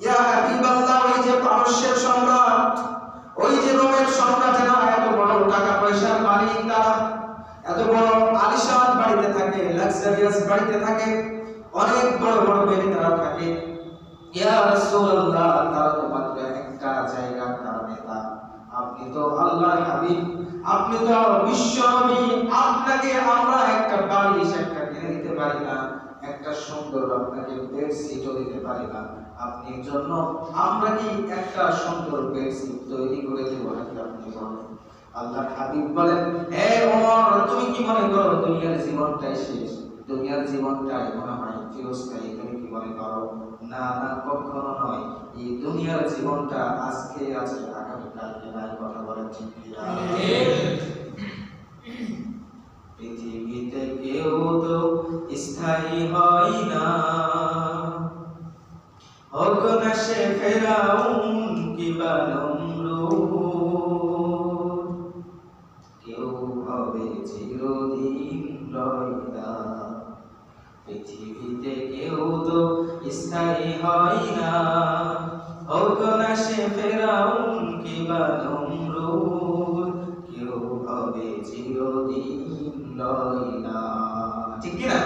ইয়া হাবিবাল্লাহ, ওই যে পারস্যের সম্রাট, ওই যে রোমের সম্রাটেরা এত বড় টাকা পয়সার মালিক, তারা এত বড় আলিশান বাড়িতে থাকে, লাক্সারিয়াস বাড়িতে থাকে, অনেক বড় বড় বাড়ি তারা থাকে। ইয়া রাসূলুল্লাহ, তারা তো মাত্র একটা জায়গা, তার নেতা। আপনি তো আল্লাহর হাবিব, আপনি তো বিশ্ব নবী, আপনাকে আমরা একটা বালিশ একটা কিনে দিতে পারি না, একটা সুন্দর আপনাকে বেড সিটও দিতে পারি না। আপনি জন্য আমরা কি একটা সুন্দর বেড সিট তৈরি করে দেব নাকি? আপনি বলেন। আল্লাহর হাবিব বলেন, হে ওমর, তুমি কি মনে করো দুনিয়ার জীবনটাই শেষ? দুনিয়ার জীবনটাই মনে হয় চিরস্থায়ী? তুমি কি মনে করো? না না, কখনো নয়। এই দুনিয়ার জীবনটা আজকে আছে, আগামীকালকে নাই। কথা বলেন ঠিক কিনা? পৃথিবীতে কেউ তো স্থায়ী হয় না, হোক না সে ফেরাউন কিংবা নমরুদ, কেউ হবে চিরদিন রয়না। পৃথিবীতে কেউ তো স্থায়ী হয় না, হোক না সে ফেরাউন কিংবা নমরুদ, কেউ হবে চিরদিন রয়না। ঠিক কি না?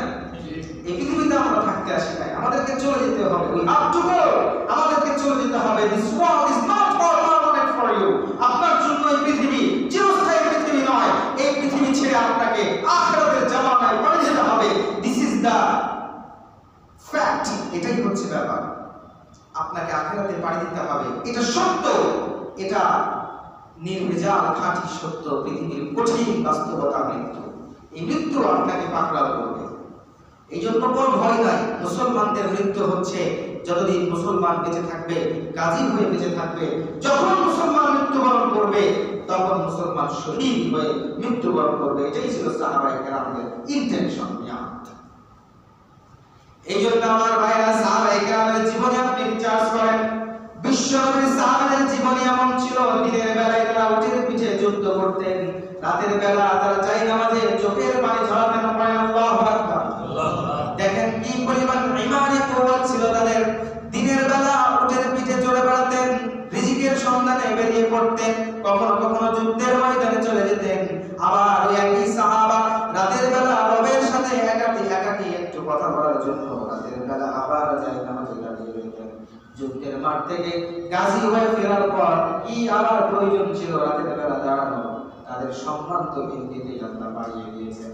এই পৃথিবীতে আমরা থাকতে আসি নাই, আমাদেরকে চলে যেতে হবে। We have to go. আমাদেরকে চলে যেতে হবে। This world is not for permanent for you. আপনার জন্য এই পৃথিবী চিরস্থায়ী পৃথিবী নয়। এই পৃথিবী ছেড়ে আপনাকে আখিরাতের জামানায় পড়ে যেতে হবে। This is the fact. এটাই হচ্ছে ব্যাপার। আপনাকে আখিরাতে পাড়ি দিতে হবে। এটা সত্য, এটা নির্ভেজাল খাঁটি সত্য, পৃথিবীর কঠিন বাস্তবতা মৃত্যু। এই মৃত্যু আপনাকে পাকড়াও করবে। এই জন্য কোনো ভয় নাই। মুসলমানদের মৃত্যু হচ্ছে যতদিন মুসলমান বেঁচে থাকবে, গাজী হয়ে বেঁচে থাকবে। যখন মুসলমান মৃত্যুবরণ করবে তখন মুসলমান শহীদ হয়ে মৃত্যুবরণ করবে। এটাই ছিল সাহাবায়ে কেরামদের ইন্টেনশন, নিয়াত। এই জন্য আমার ভাইরা, সাহাবায়ে কেরামের জীবনে আপনি রিসার্চ করেন। বিশ্বনবীর সাহাবাদের জীবনী এমন ছিল, দিনের বেলায় তারা উটের পিঠে যুদ্ধ করতেন, রাতের বেলা তারা চাই নামাজে চোখের পানি ঝরাতেন। আল্লাহু আকবার। দেখেন কি পরিমাণ ঈমানি কুওয়াত ছিল তাদের। দিনের বেলা উটের পিঠে চড়ে বেড়াতেন, রিজিকের সন্ধানে বেরিয়ে পড়তেন, কখনো কখনো যুদ্ধের ময়দানে চলে যেতেন। আবার ওই একই সাহাবা রাতের বেলা রবের সাথে একাকী একটু কথা বলার জন্য রাতের বেলা আবার যায় নামাজে দাঁড়িয়ে যেতেন। যুদ্ধের মাঠ থেকে গাজী হয়ে ফেরার পর কি আবার প্রয়োজন ছিল রাতের বেলা দাঁড়ানো? তাদের সম্মান তো এমনিতেই আল্লাহ বাড়িয়ে দিয়েছেন,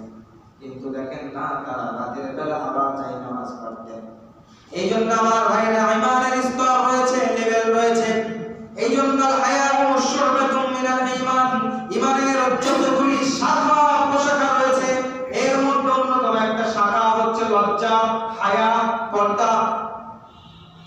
কিন্তু দেখেন না, তারা রাতের বেলা আবার যাই নামাজ পড়তেন। এই জন্য আমার ভাইরা, ঈমানের স্তর রয়েছে, লেভেল রয়েছে। এই জন্য হায়া ও শুরবাতুম মিনাল ঈমান, ঈমানের যতগুলি শাখা প্রশাখা রয়েছে এর মধ্যে অন্যতম একটা শাখা হচ্ছে লজ্জা, হায়া, পর্দা।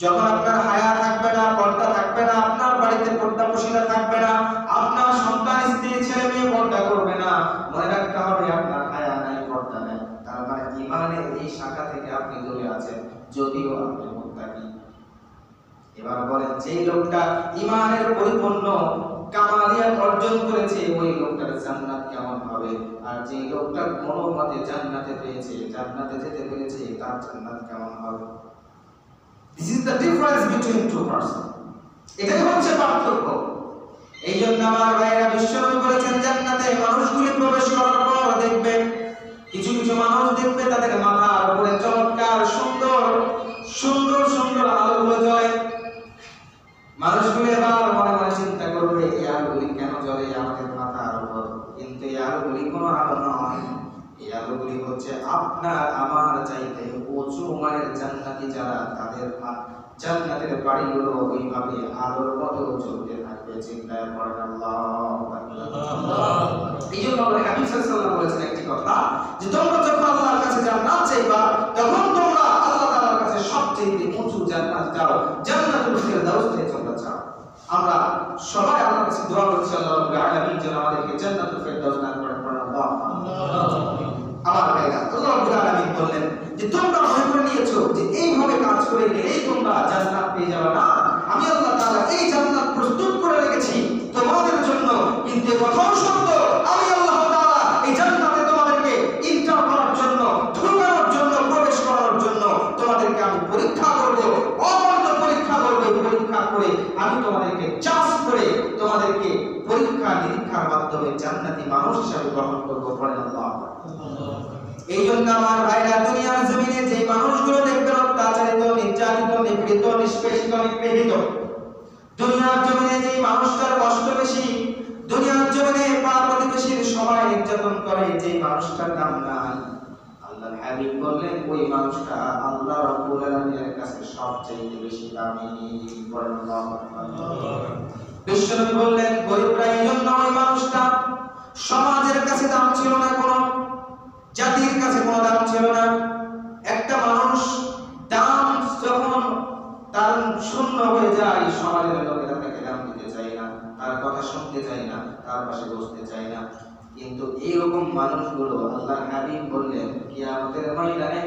যখন আপনার হায়া থাকবে না, পর্দা থাকবে না, আপনার বাড়িতে পর্দাপোশিতা থাকবে না, আপনার সন্তান, স্ত্রী, ছেলে মেয়ে পর্দা করবে না, মনে রাখতে হবে আপনার হায়া নাই, পর্দা নাই। তার মানে ঈমানের এই শাখা থেকে আপনি দূরে আছেন, যদিও আপনি মুত্তাকি। এবার বলেন, যে লোকটা ঈমানের পরিপূর্ণ কামালিয়াত অর্জন করেছে ওই লোকটার জান্নাত কেমন হবে? আর যে লোকটা কোনো মতে জান্নাতে পেয়েছে, জান্নাতে যেতে পেরেছে, তার জান্নাত কেমন হবে? This is the difference between two persons. এটাই হচ্ছে পার্থক্য। এই জন্য আমার ভাইরা, বিশ্বনবী বলেছেন জান্নাতে মানুষগুলি প্রবেশ করার পর দেখবে কিছু কিছু মানুষ দেখবে তাদের মাথার উপরে চমৎকার সুন্দর সুন্দর সুন্দর আলোগুলো জ্বলে। মানুষগুলি এবার মনে মনে চিন্তা করবে, এই আলোগুলি কেন জ্বলে আমাদের মাথার উপর? কিন্তু এই আলোগুলি কোনো আলো নয়, এই আলোগুলি হচ্ছে আপনার আমার চাইতে উঁচু মানের জান্নাতি যারা, তাদের জান্নাতের বাড়িগুলো ওইভাবে আলোর মতো জ্বলতে থাকবে। চিন্তায় পড়েন আল্লাহু আকবার। এই জন্য হাবিব সাল্লাল্লাহু আলাইহি ওয়াসাল্লাম বলেছেন একটি কথা, যে তোমরা যখন আল্লাহর কাছে জান্নাত চাইবা তখন তোমরা আল্লাহ তাআলার কাছে সবচেয়ে উঁচু জান্নাত চাও, জান্নাতুল ফিরদাউসে তোমরা চাও। আমরা সবাই আল্লাহর কাছে দোয়া করছি, আল্লাহ রাব্বুল আলামিন যেন আমাদেরকে জান্নাতুল ফিরদাউস দান করেন। আমার ভাইরা, আল্লাহ রাব্বুল আলামিন বললেন যে তোমরা মনে করে নিয়েছো যে এইভাবে কাজ করে গেলেই তোমরা জান্নাত পেয়ে যাবে না। আমি আল্লাহ তাআলা এই জান্নাত প্রস্তুত করে রেখেছি তোমাদের জন্য, কিন্তু কথাও সত্য, আমি আল্লাহ তাআলা এই জান্নাতে তোমাদেরকে এন্টার করার জন্য, ঢোকানোর জন্য, প্রবেশ করার জন্য তোমাদেরকে আমি পরীক্ষা করব, অবৈধ পরীক্ষা করব। পরীক্ষা করে আমি তোমাদেরকে চাষ করে তোমাদেরকে পরীক্ষা নিরীক্ষার মাধ্যমে জান্নাতি মানুষ হিসেবে গ্রহণ করব। পড়েন আল্লাহ। এই জন্য আমার ভাইরা, দুনিয়ার জমিনে যে মানুষগুলো দেখবেন অত্যাচারিত, নির্যাতিত, নিপীড়িত, নিষ্পেষিত, নিগৃহীত, দুনিয়ার জমিনে যে মানুষটার কষ্ট বেশি, দুনিয়ার জমিনে পাড়া প্রতিবেশীর সবাই নির্যাতন করে, যে মানুষটার দাম নাই, আল্লাহর হাবিব বললেন ওই মানুষটা আল্লাহ রাব্বুল আলামিনের কাছে সবচেয়ে বেশি দামি। পড়েন আল্লাহু আকবার। বিশ্বনবী বললেন গরিবরা এই জন্য ওই মানুষটা সমাজের কাছে দাম ছিল না, কোনো জাতির কাছে কোনো দাম ছিল না। একটা মানুষ দাম যখন তার শূন্য হয়ে যায়, সমাজের লোকেরা তাকে দাম দিতে চায় না, তার কথা শুনতে চায় না, তার পাশে বসতে চায় না। কিন্তু এইরকম মানুষগুলো আল্লাহর হাবিব বললেন কিয়ামতের ময়দানে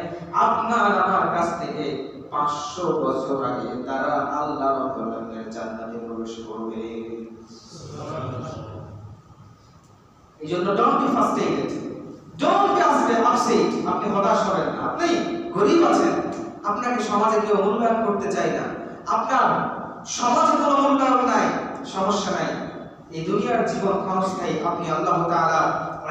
আপনার আমার কাছ থেকে 500 বছর আগে তারা আল্লাহ রাব্বুল আলামিনের জান্নাতে প্রবেশ করবে। এই জন্য don't be frustrated, don't be upset. আপনি হতাশ হবেন না। আপনি গরিব আছেন, আপনাকে সমাজে কেউ মূল্যায়ন করতে চায় না, আপনার সমাজে কোনো মূল্যায়ন নাই, সমস্যা নাই। এই দুনিয়ার জীবন ক্ষণস্থায়ী। আপনি আল্লাহ তাআলা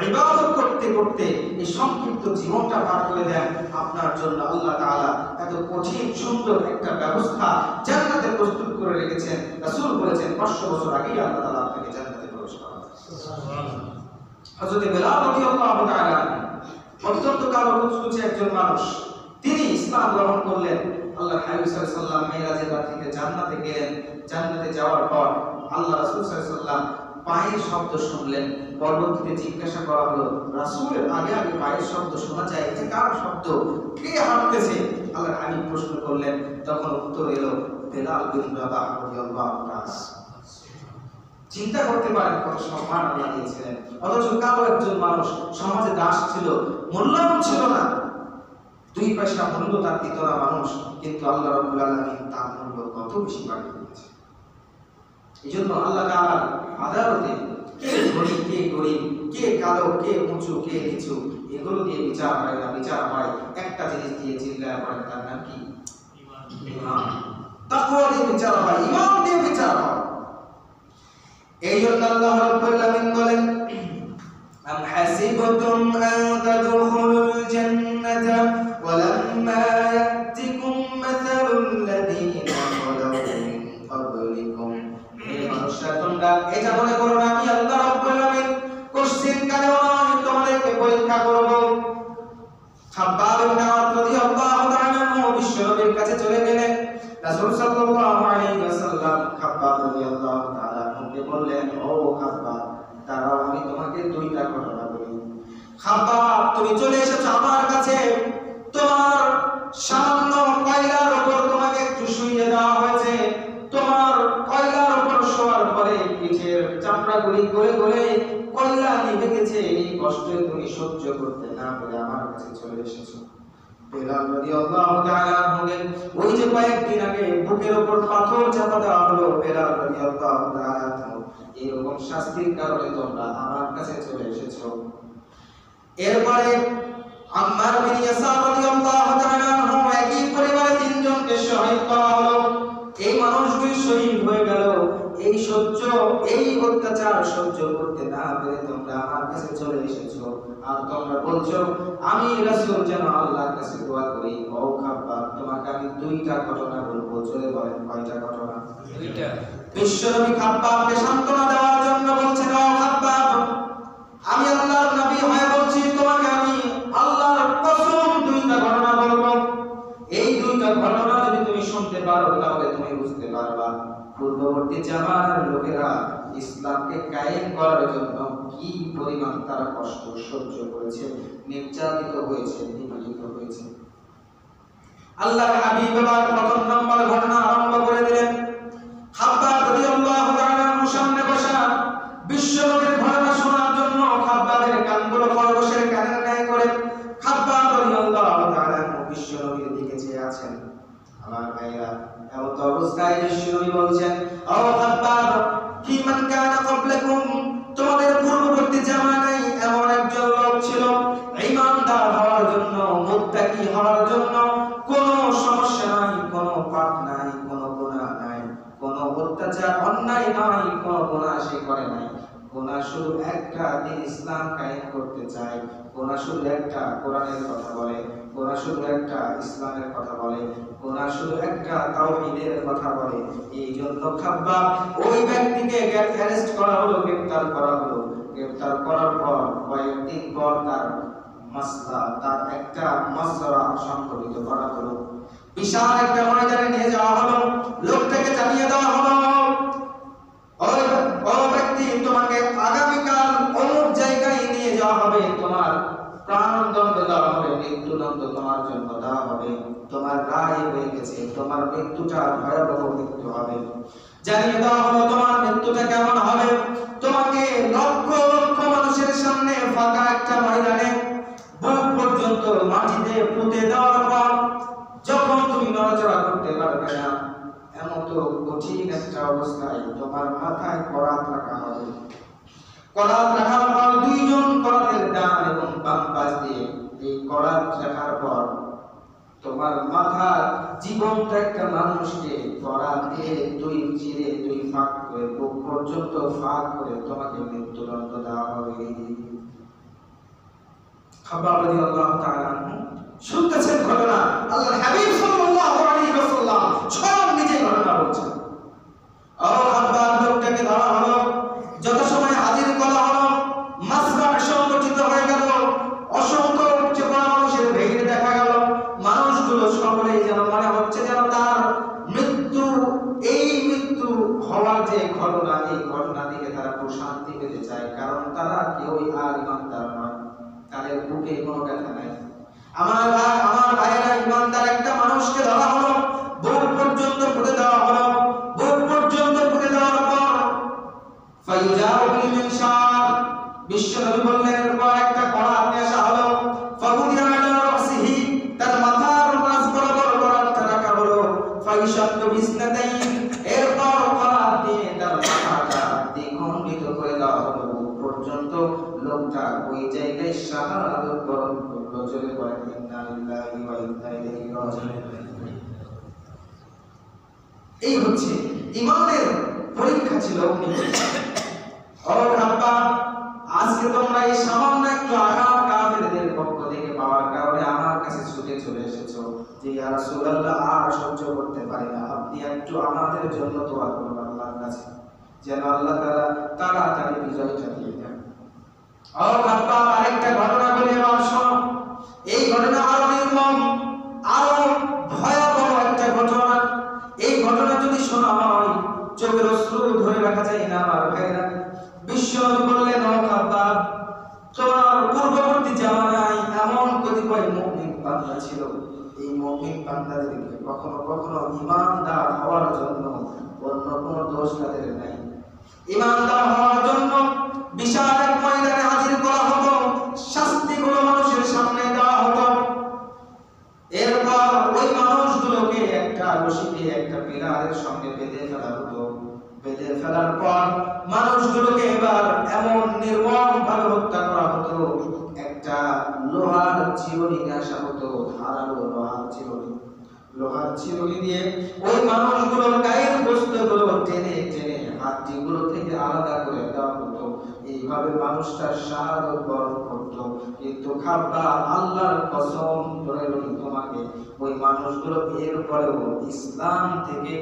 ইবাদত করতে করতে এই সংক্ষিপ্ত জীবনটা পার করে দেন। আপনার জন্য আল্লাহ তাআলা এত কঠিন সুন্দর একটা ব্যবস্থা জান্নাতে প্রস্তুত করে রেখেছেন। রাসূল বলেছেন 500 বছর আগেই আল্লাহ তাআলা আপনাকে জান্নাতে প্রবেশ করাবেন। সুবহানাল্লাহ। হযরত বেলাল রাদিয়াল্লাহু তাআলা অত্যন্ত কালো কুচকুচে একজন মানুষ, তিনি ইসলাম গ্রহণ করলেন। আল্লাহর হাবিব সাল্লাল্লাহু আলাইহি ওয়াসাল্লাম মেরাজের রাতে জান্নাতে গেলেন। জান্নাতে যাওয়ার পর আল্লাহ রাসূল সাল্লাল্লাহু আলাইহি ওয়াসাল্লাম পায়ের শব্দ শুনলেন, পরবর্তীতে জিজ্ঞাসা করা হলো, রাসূলের আগে আগে পায়ের শব্দ শোনা যায়, এটা কার শব্দ, কে হাঁটতেছে? আল্লাহর হাবিব প্রশ্ন করলেন, তখন উত্তর এলো, বেলাল বিন রাবাহ রাদিয়াল্লাহু তাআলা। চিন্তা করতে পারেন কত সম্মান আল্লাহ দিয়েছিলেন, অথচ কালো একজন মানুষ, সমাজে দাস ছিল, মূল্যায়ন ছিল না, 2 পয়সা মূল্য তার দিত না মানুষ, কিন্তু আল্লাহ রাব্বুল আলামিন তার মূল্য কত বেশি বাড়িয়ে দিয়েছে। এইজন্য আল্লাহ তাআলার আদালতে কে ধনী কে গরিব, কে কালো কে উঁচু কে নিচু, এগুলো দিয়ে বিচার হয় না। বিচার হয় একটা জিনিস দিয়ে, চিল্লায় পড়েন, তার নাম কি? ঈমান। তাকওয়া দিয়ে বিচার হয়, ঈমান দিয়ে বিচার হয়। এই জন্য আল্লাহ রাব্বুল আলামিন বলেন, আম হাসিবতুম আন তাদখুলুল জান্নাতা ওয়া লাম্মা ইয়াতিকুম মাসালুল লাযীনা খালাউ মিন ক্বাবলিকুম। হে মানুষরা, তোমরা এটা মনে করো না আমি আল্লাহ রাব্বুল আলামিন কোশ্চেন কালেও আমি তোমাদেরকে পরীক্ষা করব। খাব্বাব ইবনে আরদ রাদিয়াল্লাহু তাআলা বিশ্বনবীর কাছে চলে গেলেন। রাসূল সাল্লাল্লাহু আলাইহি ওয়াসাল্লাম খাব্বাব রাদিয়াল্লাহু তাআলা কে বললেন, ও খাব্বাব, দাঁড়াও, আমি তোমাকে 2টা ঘটনা বলি। খাব্বাব, তুমি চলে এসেছো আমার কাছে, তোমার সামান্য কয়লার উপর তোমাকে একটু শুইয়ে দেওয়া হয়েছে, তোমার কয়লার উপর শোয়ার পরে পিঠের চামড়াগুলি গলে গলে কয়লা নিভে গেছে, এই কষ্ট তুমি সহ্য করতে না পেরে আমার কাছে চলে এসেছো। বেলাল রাদিয়াল্লাহু তাআলা বলেন, ওই যে কয়েকদিন আগে বুকের উপর পাথর চাপা দেওয়া হলো, বেলাল রাদিয়াল্লাহু তাআলা, এরকম শাস্তির কারণে তোমরা আমার কাছে চলে এসেছো। এরপরে আম্মার বিন ইয়াসার রাদিয়াল্লাহু তাআলা একই পরিবারে 3 জনকে শহীদ করা হলো। এই মানুষগুলি শহীদ হয়ে গেল, এই অত্যাচার সহ্য করতে না পেরে তোমরা আমার কাছে চলে এসেছো, আর তোমরা বলছো আমি রাসূল যেন আল্লাহর কাছে দোয়া করি। ও খাব্বাব, তোমাকে আমি 2টা ঘটনা বলবো, চলে বলেন কয়টা ঘটনা? 2টা। বিশ্বনবী খাব্বাবকে সান্ত্বনা দেওয়ার জন্য বলছেন, ও খাব্বাব, আমি আল্লাহর নবী হয়ে বলছি, তোমাকে আমি আল্লাহর কসম 2টা ঘটনা বলবো। এই 2টা ঘটনা যদি তুমি শুনতে পারো তাহলে তুমি বুঝতে পারবা পূর্ববর্তী জামানার লোকেরা ইসলামকে কায়েম করার জন্য কি পরিমাণ তারা কষ্ট সহ্য করেছে, নির্যাতিত হয়েছে, নিপীড়িত হয়েছে। আল্লাহর হাবিব আবার প্রথম নম্বর ঘটনা আরম্ভ করে দিলেন। খাব্বাব রাদিয়াল্লাহু তাআলা সামনে বসা, বিশ্বনবীর ঘটনা শোনার জন্য খাব্বাবের কানগুলো খরগোশের কানের ন্যায় করে খাব্বাব রাদিয়াল্লাহু তাআলা বিশ্বনবীর দিকে চেয়ে আছেন। আমার ভাইরা, এমন অবস্থায় বিশ্বনবী বলছেন, ও খাব্বাব, ফি মান কানা ক্বাবলাকুম, তোমাদের পূর্ববর্তী জামানায় এমন একজন লোক ছিল, ঈমানদার হওয়ার জন্য, মুত্তাকি হওয়ার জন্য কোনো সমস্যা নাই, কোনো পাপ নাই, কোনো গুনাহ নাই, কোনো অত্যাচার অন্যায় নাই, কোনো গুনাহ সে করে নাই। গুনাহ শুধু একটা, দিন ইসলাম কায়েম করতে চায়। গুনাহ শুধু একটা, কোরআনের কথা বলে। গুনাহ শুধু একটা, ইসলামের কথা বলে। গুনাহ শুধু একটা, তাওহীদের কথা বলে। এই জন্য খাব্বাব, ওই ব্যক্তিকে অ্যারেস্ট করা হলো, গ্রেফতার করা হলো। গ্রেফতার করার পর কয়েকদিন পর তার মাসলা, তার একটা মাসরা সংঘটিত করা হলো। বিশাল একটা ময়দানে নিয়ে যাওয়া হলো, লোকটাকে জানিয়ে দেওয়া হলো, ও ব্যক্তি, তোমাকে আগামীকাল অমুক জায়গায় নিয়ে যাওয়া হবে, তোমার প্রাণদণ্ড দেওয়া হবে, মৃত্যুদণ্ড তোমার জন্য দেওয়া হবে, তোমার রায় হয়ে গেছে, তোমার মৃত্যুটা ভয়াবহ মৃত্যু হবে। জানিয়ে দেওয়া হলো তোমার মৃত্যুটা কেমন হবে। তোমাকে লক্ষ লক্ষ মানুষের সামনে ফাঁকা একটা ময়দানে বুক পর্যন্ত মাটিতে পুঁতে দেওয়ার পর যখন তুমি নড়াচড়া করতে পারবে না, এমন তো কঠিন একটা অবস্থায় তোমার মাথায় করাত রাখা হবে। করাত রাখার পর 2 জন করাতের ডান এবং বাম পাশ দিয়ে এই করাত রাখার পর তোমার মাথা জীবন্ত একটা মানুষকে করাত দিয়ে 2 চিরে 2 ফাঁক করে বুক পর্যন্ত ফাঁক করে তোমাকে মৃত্যুদণ্ড দেওয়া হবে। খাব্বাব রাদিয়াল্লাহু তাআলা শুনতেছেন ঘটনা, আল্লাহর হাবিব সাল্লাল্লাহু আলাইহি ওয়াসাল্লাম স্বয়ং নিজে ঘটনা বলছেন। ও খাব্বাব, লোকটাকে ধরা হলো, যত সময় হাজির করা হলো, মাসরা সংগঠিত হয়ে গেল, অসংখ্য মানুষের ভিড় দেখা গেল। মানুষগুলো সকলেই যেন মনে হচ্ছে যেন তার মৃত্যু, এই মৃত্যু হওয়ার যে ঘটনা, এই ঘটনা থেকে তারা প্রশান্তি পেতে চায়, কারণ তারা কি ফাইশাক্ক বিসনাতাইন, এরপর করাত দিয়ে তার মাথাটা দ্বিখণ্ডিত করে দেওয়া হলো পর্যন্ত লোকটা ওই জায়গায় শাহাদাত বরণ করলো। জোরে বলেন ইন্না লিল্লাহি ওয়া ইন্না ইলাইহি রাজিউন। এই হচ্ছে ঈমানের পরীক্ষা ছিল। ও খাব্বা, আজকে তোমরা এই সামান্য একটু আঘাত কাফেরদের পক্ষ থেকে পাওয়ার কারণে আমার কাছে ছুটে চলে এসেছো যে ইয়া রাসূলুল্লাহ আর সহ্য করতে পারি না, আপনি একটু আমাদের জন্য দোয়া করুন আল্লাহর কাছে যেন আল্লাহ তাআলা তাড়াতাড়ি বিজয়টা দিয়ে দেন। ও খাব্বা, আরেকটা ঘটনা বলি এবার শোনো। এই ঘটনা আরো নির্মম, আরো ভয়াবহ একটা ঘটনা। এই ঘটনা যদি শোনা হয় চোখের অশ্রু ধরে রাখা যায় না আমার ভাইরা। বিশ্বনবী বললেন, ও খাব্বা, তোমার পূর্ববর্তী জামানায় এমন কতিপয় মুমিন বান্দা ছিল, এই মুমিন বান্দাদেরকে কখনো কখনো ঈমানদার হওয়ার জন্য অন্য কোনো দোষ তাদের নাই। ঈমানদার হওয়ার জন্য বিশাল এক ময়দানে হাজির করা হতো, শাস্তিগুলো মানুষের সামনে দেওয়া হতো। এরপর ওই মানুষগুলোকে একটা রশিতে একটা পিলারের সঙ্গে বেঁধে ফেলা হতো। বেঁধে ফেলার পর মানুষগুলোকে এবার এমন নির্মম ভাবে হত্যা করা হতো, একটা লোহার চিরুনি নিয়ে আসা হতো, ধারালো লোহার চিরুনি। লোহার চিরুনি দিয়ে ওই মানুষগুলোর গায়ের বস্তুগুলো টেনে টেনে হাড্ডিগুলো থেকে আলাদা করে দেওয়া হতো। এইভাবে মানুষটা শাহাদাত বরণ করত। কিন্তু খাব্বা, আল্লাহর কসম করে বলি তোমাকে, ওই মানুষগুলো এরপরেও ইসলাম থেকে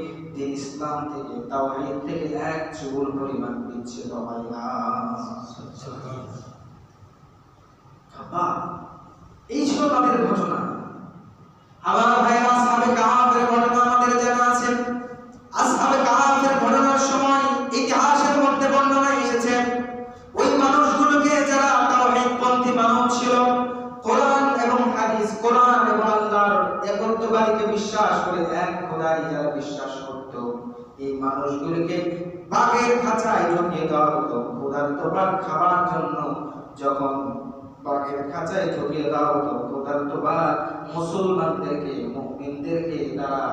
তাওহীদ থেকে এক চুল পরিমাণ বিচ্ছিন্ন হয় না। খাব্বা, এই ছিল তাদের ঘটনা। আমার ভাইরা, আসহাবে কাহাফের ঘটনা আমাদের জানা আছে। আসহাবে কাহাফের ঘটনার সময় ইতিহাসের মধ্যে বর্ণনা এসেছে ওই মানুষগুলোকে যারা তাওহীদপন্থী মানুষ ছিল, কোরআন এবং হাদিস, কোরআন এবং আল্লাহর একত্ববাদীকে বিশ্বাস করে এক খোদাই যারা বিশ্বাস করত, এই মানুষগুলোকে বাঘের খাঁচায় ঢুকিয়ে দেওয়া হতো। ক্ষুধার্ত বাঘ খাবার জন্য যখন বাঘের খাঁচায় ঢুকিয়ে দেওয়া হতো, ক্ষুধার্ত বাঘ মুসলমানদেরকে, মুমিনদেরকে তারা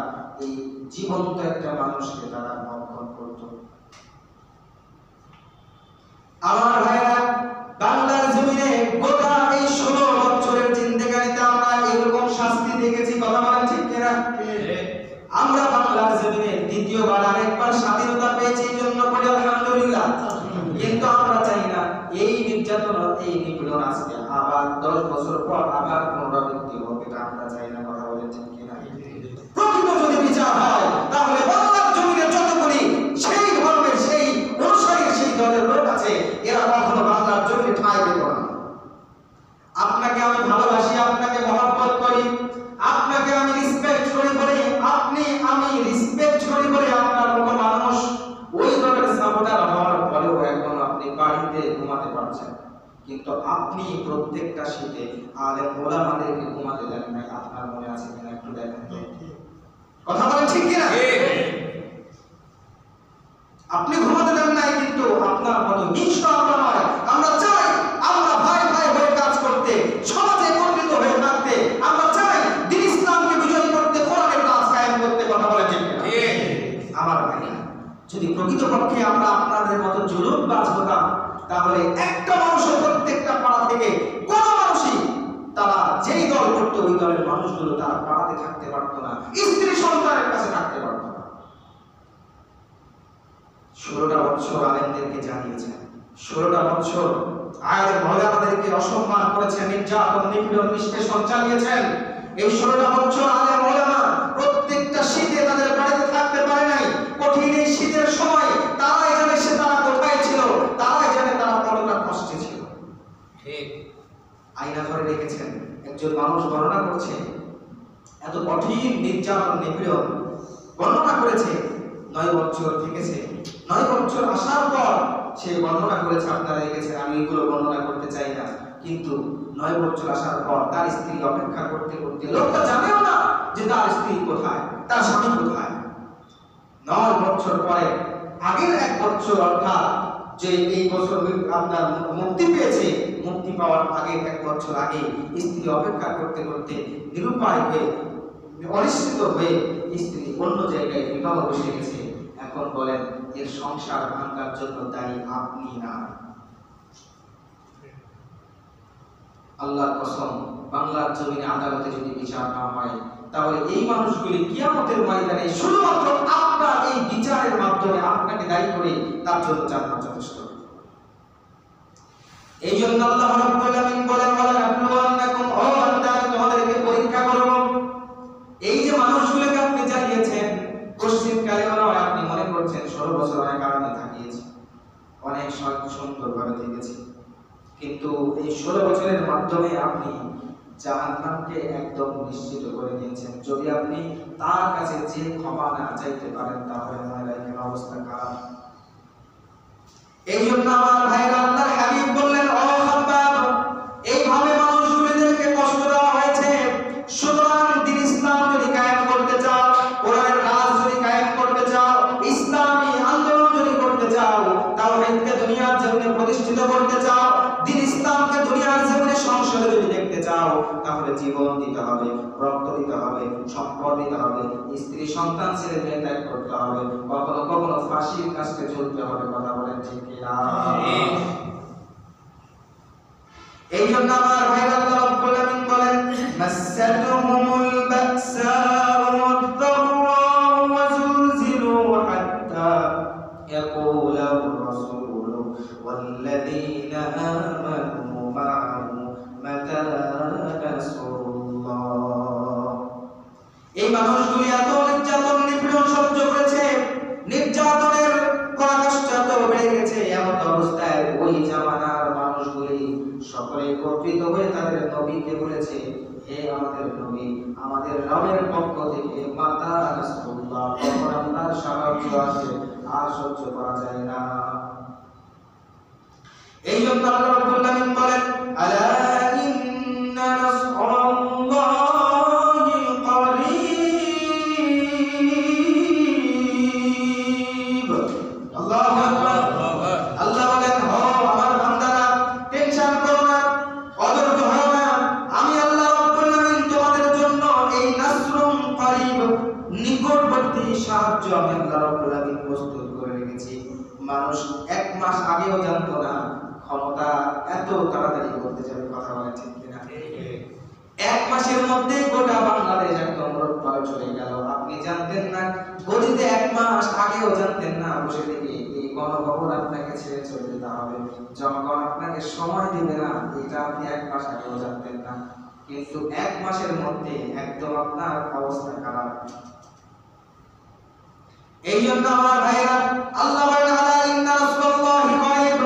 এই জীবন্ত একটা মানুষকে তারা ভক্ষণ করত। আমার ভাইরা, বাংলার জমিনে গোটা এই 16 বছরের জিন্দেগানিতে আমরা এরকম শাস্তি দেখেছি, কথা বলেন ঠিক কিনা? আমরা বাংলার জমিনে দ্বিতীয়বার আরেকবার স্বাধীনতা পেয়েছি, এই জন্য বলি আলহামদুলিল্লাহ। কিন্তু আমরা চাই না এই নির্যাতন, এই নিপীড়ন আজকে আবার 10 বছর পর আবার পুনরাবৃত্তি হোক, এটা আমরা চাই না, কথা বলেন ঠিক কিনা? প্রকৃত যদি বিচার হয় তাহলে বাংলার জমিনে যতগুলি সেই ধর্মের, সেই অনুসারীর, সেই দলের লোক আছে, এরা কখনো বাংলার জমিনে ঠাঁই পেত না। আপনাকে আমি ভালোবাসি, আপনাকে মহব্বত করি, আপনাকে আমি রেসপেক্ট করি বলে, আপনি আমি রেসপেক্ট করি বলে আপনার মতো মানুষ ওই দলের সাপোর্টার হওয়ার পরেও এখন আপনি বাড়িতে ঘুমাতে পারছেন, কিন্তু আপনি প্রত্যেকটা শীতে আলেম ওলামাদেরকে ঘুমাতে দেন নাই। আপনার মনে আছে কিনা একটু দেখেন তো, কথা বলেন ঠিক কিনা? আপনি ঘুমাতে দেন নাই, কিন্তু আপনার মতো হিংস্র আমরা নয়। আমরা চাই আমরা ভাই ভাই হয়ে কাজ করতে, সমাজে একত্রিত হয়ে থাকতে। আমরা চাই দ্বীন ইসলামকে বিজয় করতে, কোরআনের কাজ কায়েম করতে, কথা বলেন ঠিক কিনা? আমার ভাই, যদি প্রকৃতপক্ষে আমরা আপনাদের মতো জুলুমবাজ হতাম তাহলে একটা মানুষের প্রত্যেকটা পাড়া থেকে কোন মানুষই তারা যেই দল করতো ওই দলের মানুষগুলো তারা পাড়াতে থাকতে পারতো না, স্ত্রী সন্তানের কাছে থাকতে পারতো না। 16টা বছর আলেমদেরকে জানিয়েছেন, 16টা বছর আলেম ওলামাদেরকে অসম্মান করেছেন, নির্যাতন, নিপীড়ন, নিষ্পেষণ চালিয়েছেন। এই 16টা বছর আলেম ওলামা প্রত্যেকটা শীতে তাদের বাড়িতে থাকতে পারে নাই। কঠিন এই শীতের সময় তারাই জানে সে তারা কোথায় ছিল, তারাই জানে তারা কতটা কষ্টে ছিল। ঠিক আয়না ঘরে রেখেছেন, একজন মানুষ বর্ণনা করছে এত কঠিন নির্যাতন, নিপীড়ন বর্ণনা করেছে। 9 বছর থেকেছে, 9 বছর আসার পর সে বর্ণনা করেছে, আপনারা দেখেছেন, আমি এগুলো বর্ণনা করতে চাই না। কিন্তু 9 বছর আসার পর তার স্ত্রী অপেক্ষা করতে করতে, লোকটা জানেও না যে তার স্ত্রী কোথায়, তার স্বামী কোথায়। 9 বছর পরে আগের 1 বছর, অর্থাৎ যে এই বছর আপনার মুক্তি পেয়েছে, মুক্তি পাওয়ার আগে 1 বছর আগে স্ত্রী অপেক্ষা করতে করতে নিরুপায় হয়ে অনিশ্চিত হয়ে স্ত্রী অন্য জায়গায় বিবাহ বসে গেছে, এখন বলেন এর সংসার ভাঙার জন্য দায়ী আপনি না। আল্লাহর কসম, বাংলার জমিনে আদালতে যদি বিচার না হয়, তাহলে এই মানুষগুলি কিয়ামতের ময়দানে শুধুমাত্র আপনার এই বিচারের মাধ্যমে আপনাকে দায়ী করে তার জন্য জান্নাত যথেষ্ট। এই জন্য আল্লাহ রাব্বুল আলামিন বলেন, ওয়ালা নাবলুওয়ান্নাকুম, ও বান্দা আমি তোমাদেরকে পরীক্ষা করব। এই যে মানুষগুলোকে আপনি জ্বালিয়েছেন, পশ্চিম কালেও নয় আপনি মনে করছেন 16 বছর অনেক আরামে থাকিয়েছি, অনেক সুন্দরভাবে থেকেছি, কিন্তু এই 16 বছরের মাধ্যমে আপনি জাহান্নামকে একদম নিশ্চিত করে নিয়েছেন। যদি আপনি তার কাছে যে ক্ষমা না চাইতে পারেন, তাহলে মনে রাখেন অবস্থা খারাপ। এই জন্য আমার ভাইরা, আল্লাহর হাবিব বললেন, ও খাব্বাব, এইভাবে মানুষগুলোকে কষ্ট দেওয়া হয়েছে, সুতরাং দিন ইসলাম যদি কায়েম করতে চাও, কোরআনের রাজ যদি কায়েম করতে চাও, ইসলামী আন্দোলন যদি করতে চাও, তাওহীদকে দুনিয়ার জমিনে প্রতিষ্ঠিত করতে চাও, দিন ইসলামকে দুনিয়ার জমিনে সংসদে যদি দেখতে চাও, তাহলে জীবন দিতে হবে, রক্ত দিতে হবে, সম্পদ দিতে হবে, স্ত্রী সন্তান ছেড়ে মেয়ে ত্যাগ করতে হবে, কখনো কখনো ফাঁসির কাছে চলতে হবে। কথা বলেন ঠিক কিনা? এই জন্য আমার ভাইরা, আল্লাহ রাব্বুল আলামিন বলেন, মাসাতুহুমুল বাসাউ ওয়াদ-দাররাউ ওয়া যুলজিলু হাত্তা ইয়াকুলার রাসূলু ওয়াল্লাযীনা আমানু মা'আহু মাতা নাসরুল্লাহ। এই মানুষগুলি এত নির্যাতন নিপীড়ন সহ্য করেছে, নির্যাতনের পরাকাষ্ঠা এত বেড়ে গেছে, এমন অবস্থায় ওই জামানার মানুষগুলি সকলে একত্রিত হয়ে তাদের নবীকে বলেছে, হে আমাদের নবী, আমাদের রবের পক্ষ থেকে মাতা রাসূলুল্লাহ, কখন আপনার সাহায্য আসে, আর সহ্য করা যায় না। এই জন্য আল্লাহ রাব্বুল আলামিন বলেন, আলা ইন্না নাসরাল্লাহি করিব। আল্লাহু আকবার। আল্লাহ বলেন, ও আমার বান্দারা, টেনশন করো না, অধৈর্য হও না, আমি আল্লাহ রাব্বুল আলামিন তোমাদের জন্য এই নাসরুম করিব, নিকটবর্তী সাহায্য আমি আল্লাহ রাব্বুল আলামিন প্রস্তুত করে রেখেছি। মানুষ 1 মাস আগেও জানতো না ক্ষমতা এত তাড়াতাড়ি করতে যাবে। কথা বলে ঠিক কিনা? 1 মাসের মধ্যে গোটা বাংলাদেশ একদম রোডপাড়ে চলে গেল। আপনি জানতেন না, গদিতে 1 মাস আগেও জানতেন না বসে থেকে এই গণভবন আপনাকে ছেড়ে চলে যেতে হবে, জনগণ আপনাকে সময় দিবে না, এটা আপনি 1 মাস আগেও জানতেন না, কিন্তু 1 মাসের মধ্যে একদম আপনার অবস্থা খারাপ। এই জন্য আমার ভাইরা, আল্লাহ বলেন, আলা ইন্না রাসূলুল্লাহি করিব,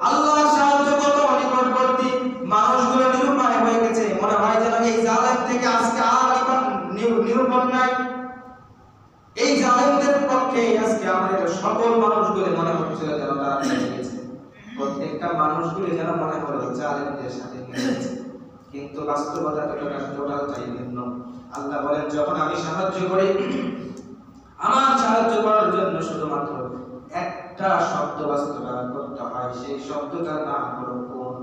আল্লাহর সাহায্য কত নিকটবর্তী। মানুষগুলো নিরুপায় হয়ে গেছে, মনে হয় যেন এই জালেম থেকে আজকে আর নিরুপণ নাই। এই জালেমদের পক্ষে আজকে আমাদের সকল মানুষগুলো মনে হচ্ছিল যেন তারা পেয়ে গেছে, প্রত্যেকটা মানুষগুলো যেন মনে হলো জালেমদের সাথে মিলেছে, কিন্তু বাস্তবতাটা টোটালটাই ভিন্ন। আল্লাহ বলেন, যখন আমি সাহায্য করি, আমার সাহায্য করার জন্য শুধুমাত্র একটা শব্দ বাস্তবায়ন করতে হয়, সেই শব্দটার নাম হলো কোন,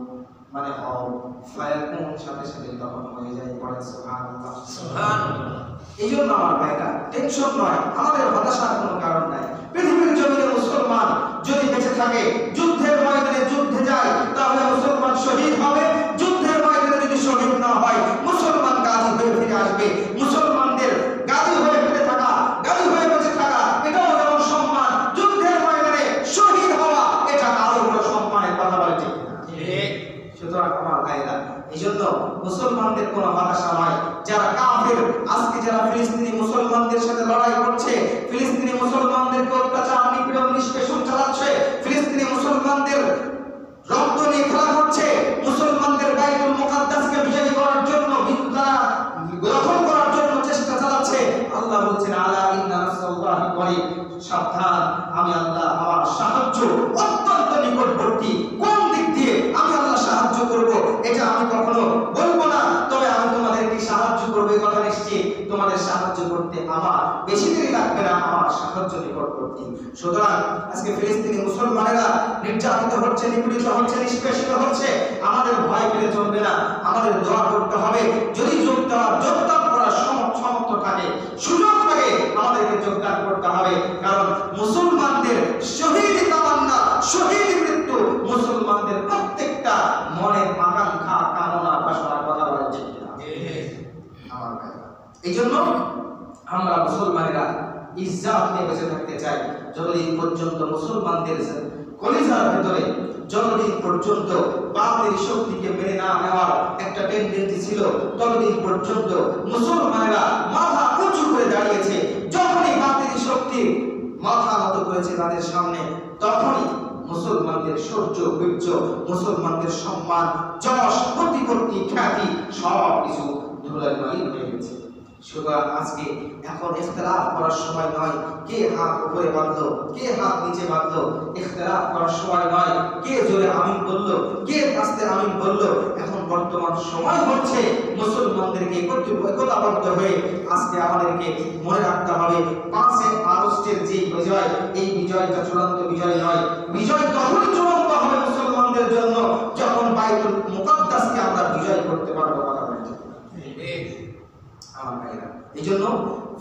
মানে হও, ফায়াকুন, সাথে সাথে তখন হয়ে যায়। পড়েন সুবহানাল্লাহ, সুবহানাল্লাহ। এই জন্য আমার ভাইরা, টেনশন নয়, আমাদের হতাশার কোনো কারণ নাই। পৃথিবীর জমিনে মুসলমান যদি বেঁচে থাকে, যুদ্ধের ময়দানে যুদ্ধে যায়, তাহলে মুসলমান শহীদ হবে। যুদ্ধের ময়দানে যদি শহীদ না হয়, মুসলমান গাজী হয়ে ফিরে আসবে। মুসলমানদের গাজী হয়ে ফিরে থাকা, গাজী হয়ে বেঁচে থাকা, এটাও যেমন সম্মান, যুদ্ধের ময়দানে শহীদ হওয়া এটা আরো বড় সম্মানের। কথা বলে ঠিক না? ঠিক। সুতরাং আমার ভাইরা, এই জন্য মুসলমানদের কোনো হতাশা নয়। যারা কাফের, আজকে যারা ফিলিস্তিনি মুসলমানদের সাথে লড়াই করছে, ফিলিস্তিনি মুসলমানদেরকে অত্যাচার, নিপীড়ন, নিষ্পেষণ চালাচ্ছে, ফিলিস্তিনি মুসলমানদের রক্ত নিয়ে খেলা করছে, মুসলমানদের বাইতুল মুকাদ্দাসকে বিজয় করার জন্য, দখল করার জন্য চেষ্টা চালাচ্ছে, আল্লাহ বলছেন, আলা ইন্না নাসরাল্লাহি করিব, সাবধান, আমি আল্লাহ, আমার সাহায্য অত্যন্ত নিকটবর্তী। কোন দিক দিয়ে আমি আল্লাহ সাহায্য করব এটা আমি কখনো বলবো না, তবে আমি তোমাদেরকে সাহায্য করব, এই কথা নিশ্চিত। তোমাদের সাহায্য করতে আমার বেশি দেরি লাগবে না, আমার সাহায্য নিকটবর্তী। সুতরাং আজকে ফিলিস্তিনি মুসলমানেরা নির্যাতিত হচ্ছে, নিপীড়িত হচ্ছে, নিষ্পেষিত হচ্ছে, আমাদের ভয় পেলে চলবে না, আমাদের দোয়া করতে হবে। যদি যোগদান করার সমর্থ থাকে, সুযোগ থাকে, আমাদেরকে যোগদান করতে হবে। কারণ মুসলমানদের শহীদ তামান্না, শহীদ মৃত্যু মুসলমানদের প্রত্যেকটা মনের আকাঙ্ক্ষা, কামনা, বাসনা, কথা বলা ঠিক না। আমার ভাই, এই জন্য আমরা মুসলমানেরা ইজ্জত নিয়ে বেঁচে থাকতে চাই। যতদিন পর্যন্ত মুসলমানদের কলিজার ভিতরে যতদিন পর্যন্ত বাতিল শক্তিকে মেনে না নেওয়ার একটা টেন্ডেন্সি ছিল, ততদিন পর্যন্ত মুসলমানেরা মাথা উঁচু করে দাঁড়িয়েছে। যখনই বাতিল শক্তি মাথা নত করেছে তাদের সামনে, তখনই মুসলমানদের সৌর্য, বীর্য, মুসলমানদের সম্মান, যশ, প্রতিপত্তি, খ্যাতি সব কিছু ধুলায় হয়ে গেছে। সুতরাং আজকে এখন ইখতিলাফ করার সময় নয় কে হাত উপরে বাঁধলো, কে হাত নিচে বাঁধলো। ইখতিলাফ করার সময় নয় কে জোরে আমিন বলল, কে আস্তে আমিন বলল। এখন বর্তমান সময় হচ্ছে মুসলমানদেরকে একতাবদ্ধ হয়ে আজকে আমাদেরকে মনে রাখতে হবে 5 আগস্টের যে বিজয়, এই বিজয়টা চূড়ান্ত বিজয় নয়। বিজয় তখনই চূড়ান্ত হবে মুসলমানদের জন্য যখন বাইতুল মুকাদ্দাসকে আমরা বিজয় করতে পারবো। কথা বলতে আমার ভাইরা, এই জন্য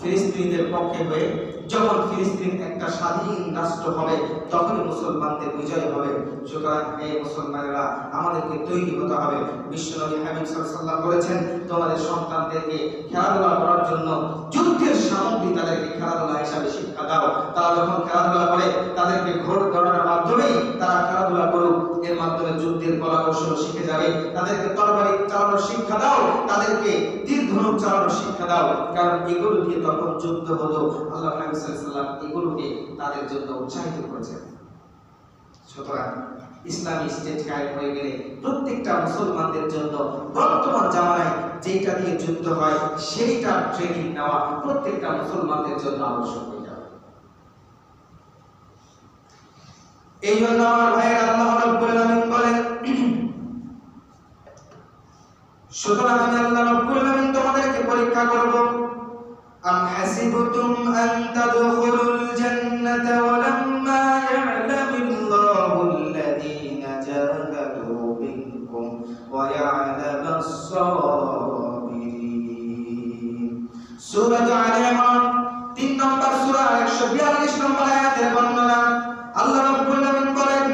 ফিলিস্তিনিদের পক্ষে হয়ে যখন ফিলিস্তিন একটা স্বাধীন রাষ্ট্র হবে তখনই মুসলমানদের বিজয় হবে। সুতরাং এই মুসলমানেরা আমাদেরকে তৈরি হতে হবে। বিশ্বনবী হাবিব সাল্লাল্লাহু আলাইহি ওয়াসাল্লাম বলেছেন, তোমাদের সন্তানদেরকে খেলাধুলা করার জন্য যুদ্ধের সামগ্রী তাদেরকে খেলাধুলা হিসাবে শিক্ষা দাও। তারা যখন খেলাধুলা করে তাদেরকে ঘোড় দৌড়ানোর মাধ্যমেই তারা খেলাধুলা করুক, এর মাধ্যমে যুদ্ধের কলা কৌশল শিখে যাবে। তাদেরকে তরবারি চালানোর শিক্ষা দাও, তাদেরকে তীর ধনুক চালানোর শিক্ষা দাও। কারণ এগুলো দিয়ে তখন যুদ্ধ হলো। আল্লাহ নবী সাল্লাল্লাহু আলাইহি ওয়াসাল্লাম এগুলোকে তাদের জন্য উৎসাহিত করেছেন। সুতরাং ইসলামী স্টেট কায়েম হয়ে গেলে প্রত্যেকটা মুসলমানদের জন্য বর্তমান জামানায় যেটা দিয়ে যুদ্ধ হয় সেইটা ট্রেনিং নেওয়া প্রত্যেকটা মুসলমানদের জন্য আবশ্যক হয়ে যাবে। এই জন্য আমার ভাইয়ের আল্লাহ রাব্বুল আলামিন বলেন, সুতরাং আমি আল্লাহ রাব্বুল আলামিন তোমাদেরকে পরীক্ষা করব। আম হাসিবতুম আন তাদখুলুল জান্নাতা ওয়া লাম্মা ইয়া'লামিল্লাহু আল্লাযীনা জাহাদু মিনকুম ওয়া ইয়া'লামাস সাবিরিন। সূরা আলে ইমরান 3 নম্বর সূরা 142 নম্বর আয়াতের বর্ণনা। আল্লাহ রাব্বুল আলামিন বলেন,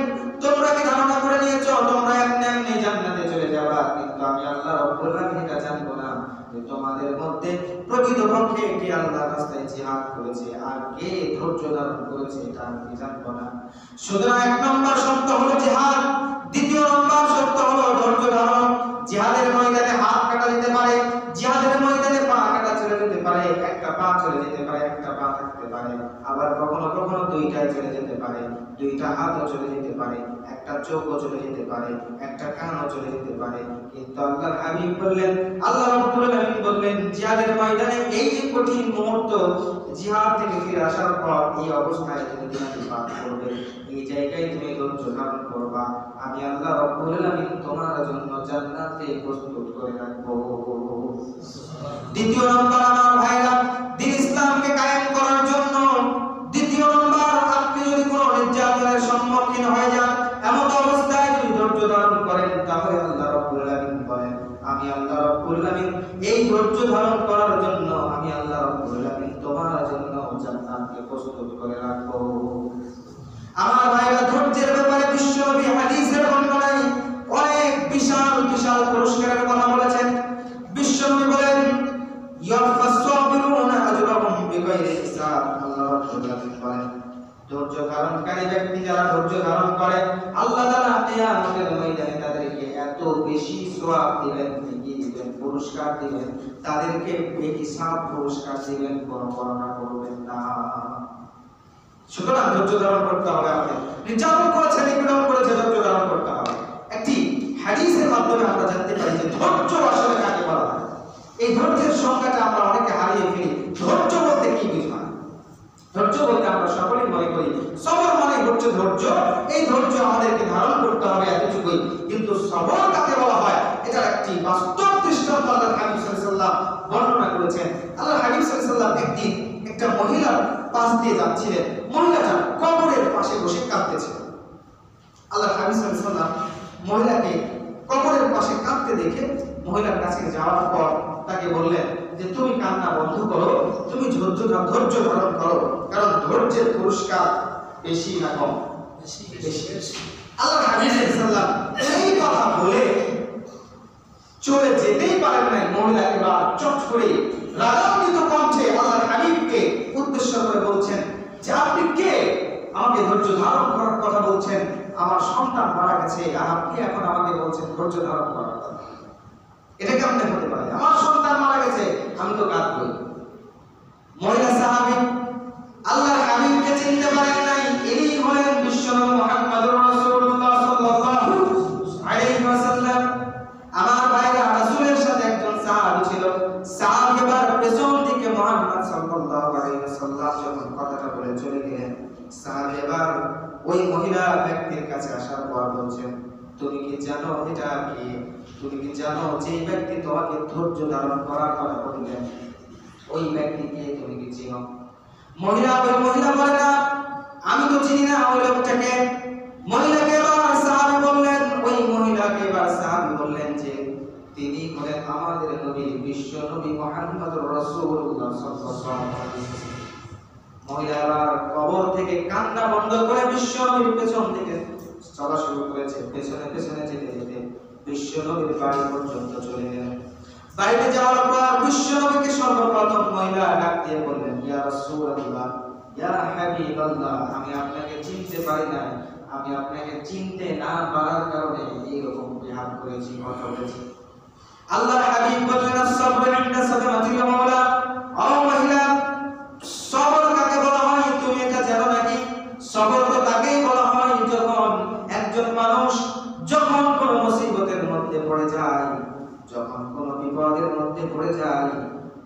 তোমরা কি ধারণা করে নিয়েছো তোমরা এমনি জান্নাতে চলে যাবা? কিন্তু আমি আল্লাহ রাব্বুল আলামিন এটা জানবো না যে তোমাদের মধ্যে প্রকৃতপক্ষে কে আল্লাহর রাস্তায় জিহাদ করেছে আর কে ধৈর্য ধারণ করেছে এটা আমি জানবো না। সুতরাং 1 নম্বর শর্ত হলো জিহাদ, 2 নম্বর শর্ত হলো ধৈর্য ধারণ। জিহাদের ময়দানে হাত কাটা যেতে পারে, জিহাদের ময়দানে পা কাটা চলে যেতে পারে, একটা পা চলে যেতে পারে, একটা পা থাকতে পারে, আবার কখনো কখনো দুইটাই চলে যেতে পারে, দুইটা হাতও চলে যেতে পারে, একটা চোখও চলে যেতে পারে, একটা কানও চলে যেতে পারে। কিন্তু আল্লাহর হাবিব বললেন, আল্লাহ রাব্বুল আলামিন বললেন, জিহাদের ময়দানে এই যে কঠিন মুহূর্ত, জিহাদ থেকে ফিরে আসার পর এই অবস্থায় যদি তুমি পার করবে, এই জায়গায় তুমি ধৈর্য ধারণ করবা, আমি আল্লাহ রাব্বুল আলামিন তোমার জন্য জান্নাতে প্রস্তুত করে রাখবো। 2 নম্বর আমার ভাইরা, দ্বীন ইসলামকে কায়েম করার জন্য 2 নম্বর, আপনি যদি কোনো নির্যাতনের সম্মুখীন হয়ে যান, এমন অবস্থায় যদি ধৈর্য ধারণ করেন, তাহলে আল্লাহ রাব্বুল আলামিন বলেন, আমি আল্লাহ রাব্বুল আলামিন এই ধৈর্য ধারণ করার জন্য আমি আল্লাহ রাব্বুল আলামিন তোমার জন্য জান্নাতকে প্রস্তুত করে রাখবো। আমার ভাইরা, ধৈর্যের ব্যাপারে বিশ্বনবী হাদিসের বর্ণনায় অনেক বিশাল বিশাল পুরস্কারের কথা বলেছেন। বিশ্বনবী বলেন, ইয়াফাস সাবিরুনা আজরাহুম বিগাইরি হিসাব। আল্লাহ রাব্বুল আলামিন বলেন, ধৈর্য ধারণকারী ব্যক্তি যারা ধৈর্য ধারণ করে, আল্লাহ তাআলা কিয়ামতের ময়দানে তাদেরকে এত বেশি সওয়াব দিবেন, নেকি দিবেন, পুরস্কার দিবেন, তাদেরকে বেহিসাব পুরস্কার দিবেন, কোনো গণনা করবেন না। সুতরাং ধৈর্য ধারণ করতে হবে। আমাদের নির্যাতন করেছে, নিপীড়ন করেছে, ধৈর্য ধারণ করতে হবে। একটি হাদিসের মাধ্যমে আমরা জানতে পারি যে ধৈর্য আসলে কাকে বলা হয়। এই ধৈর্যের সংজ্ঞাটা আমরা অনেকে হারিয়ে ফেলি। ধৈর্য বলতে কি বোঝায়? ধৈর্য বলতে আমরা সকলেই মনে করি সবর মানে হচ্ছে ধৈর্য। এই ধৈর্য আমাদেরকে ধারণ করতে হবে এতটুকুই। কিন্তু সবর কাকে বলা হয়, এটার একটি বাস্তব দৃষ্টান্ত আল্লাহর হাবিব সাল্লাল্লাহু আলাইহি ওয়াসাল্লাম বর্ণনা করেছেন। আল্লাহর হাবিব সাল্লাল্লাহু আলাইহি ওয়াসাল্লাম একদিন একটা মহিলার পাশ দিয়ে যাচ্ছিলেন। মহিলাটা কবরের পাশে বসে কাঁদতেছিল। আল্লাহর হাবিব সাল্লাল্লাহু আলাইহি ওয়াসাল্লাম মহিলাকে কবরের পাশে কাঁদতে দেখে মহিলার কাছে যাওয়ার পর তাকে বললেন, যে তুমি কান্না বন্ধ করো, তুমি ধৈর্য ধারণ করো, কারণ ধৈর্যের পুরস্কার বেশি না কম? বেশি। আল্লাহর হাবিব সাল্লাল্লাহু আলাইহি ওয়াসাল্লাম এই কথা বলে চলে যেতেই পারেন নাই। মহিলা এবার চট করে রাগান্বিত কণ্ঠে আল্লাহর হাবিবকে উদ্দেশ্য করে বলছেন যে আপনি কে? আমাকে ধৈর্য ধারণ করার কথা বলছেন, আমার সন্তান মারা গেছে আর আপনি এখন আমাকে বলছেন ধৈর্য ধারণ করার কথা। এটা কেমনে হতে পারে? আমার সন্তান মারা গেছে, আমি তো কাঁদবই। মহিলা সাহাবী আল্লাহর হাবিবকে চিনতে পারেন নাই। ইনি হলেন বিশ্বনবী মুহাম্মদুর রাসূলুল্লাহ সাল্লাল্লাহু আলাইহি ওয়াসাল্লাম। আমার ভাইরা, রাসূলের সাথে একজন সাহাবী ছিল। সাহাবী এবার পেছন থেকে মুহাম্মদ সাল্লাল্লাহু আলাইহি ওয়াসাল্লাম যখন কথাটা বলে চলে গেলেন, সাহাবী এবার ওই মহিলা ব্যক্তির কাছে আসার পর বলছেন, তুমি কি জানো এটা কি? তুমি কি জানো যে ব্যক্তি তোমাকে ধৈর্য ধারণ করার কথা বললেন, ওই ব্যক্তিকে তুমি কি চিনো? ওই মহিলা বলে না, আমি তো চিনি না ওই লোকটাকে। মহিলাকে এবার সাহাবী বললেন যে তিনি হলেন আমাদের নবী, বিশ্ব নবী মুহাম্মদুর রাসূলুল্লাহ সাল্লাল্লাহু আলাইহি ওয়াসাল্লাম। মহিলা এবার কবর থেকে কান্না বন্ধ করে বিশ্ব নবীর পেছন থেকে চলা শুরু করেছে। পেছনে পেছনে যেতে যেতে বিশ্ব নবীর বাড়ি পর্যন্ত চলে গেলেন। বাড়িতে যাওয়ার পর বিশ্ব নবীকে সর্বপ্রথম মহিলা ডাক দিয়ে বললেন, ইয়া রাসূলুল্লাহ, ইয়া হাবিবাল্লাহ, আমি আপনাকে চিনতে পারি না, আমি আপনাকে চিনতে না পারার কারণে এইরকম বিহার করেছি, কথা বলেছি। আল্লাহর হাবিব বললেন, আস-সাবরু ইনদা সাদমাতিল মাওলা। ও মহিলা, সবর কাকে বলা হয় তুমি এটা জানো নাকি? সবর তো তাকেই বলা হয় যখন একজন মানুষ যখন কোনো মুসিবতের মধ্যে পড়ে যায়, যখন কোনো বিপদের মধ্যে পড়ে যায়,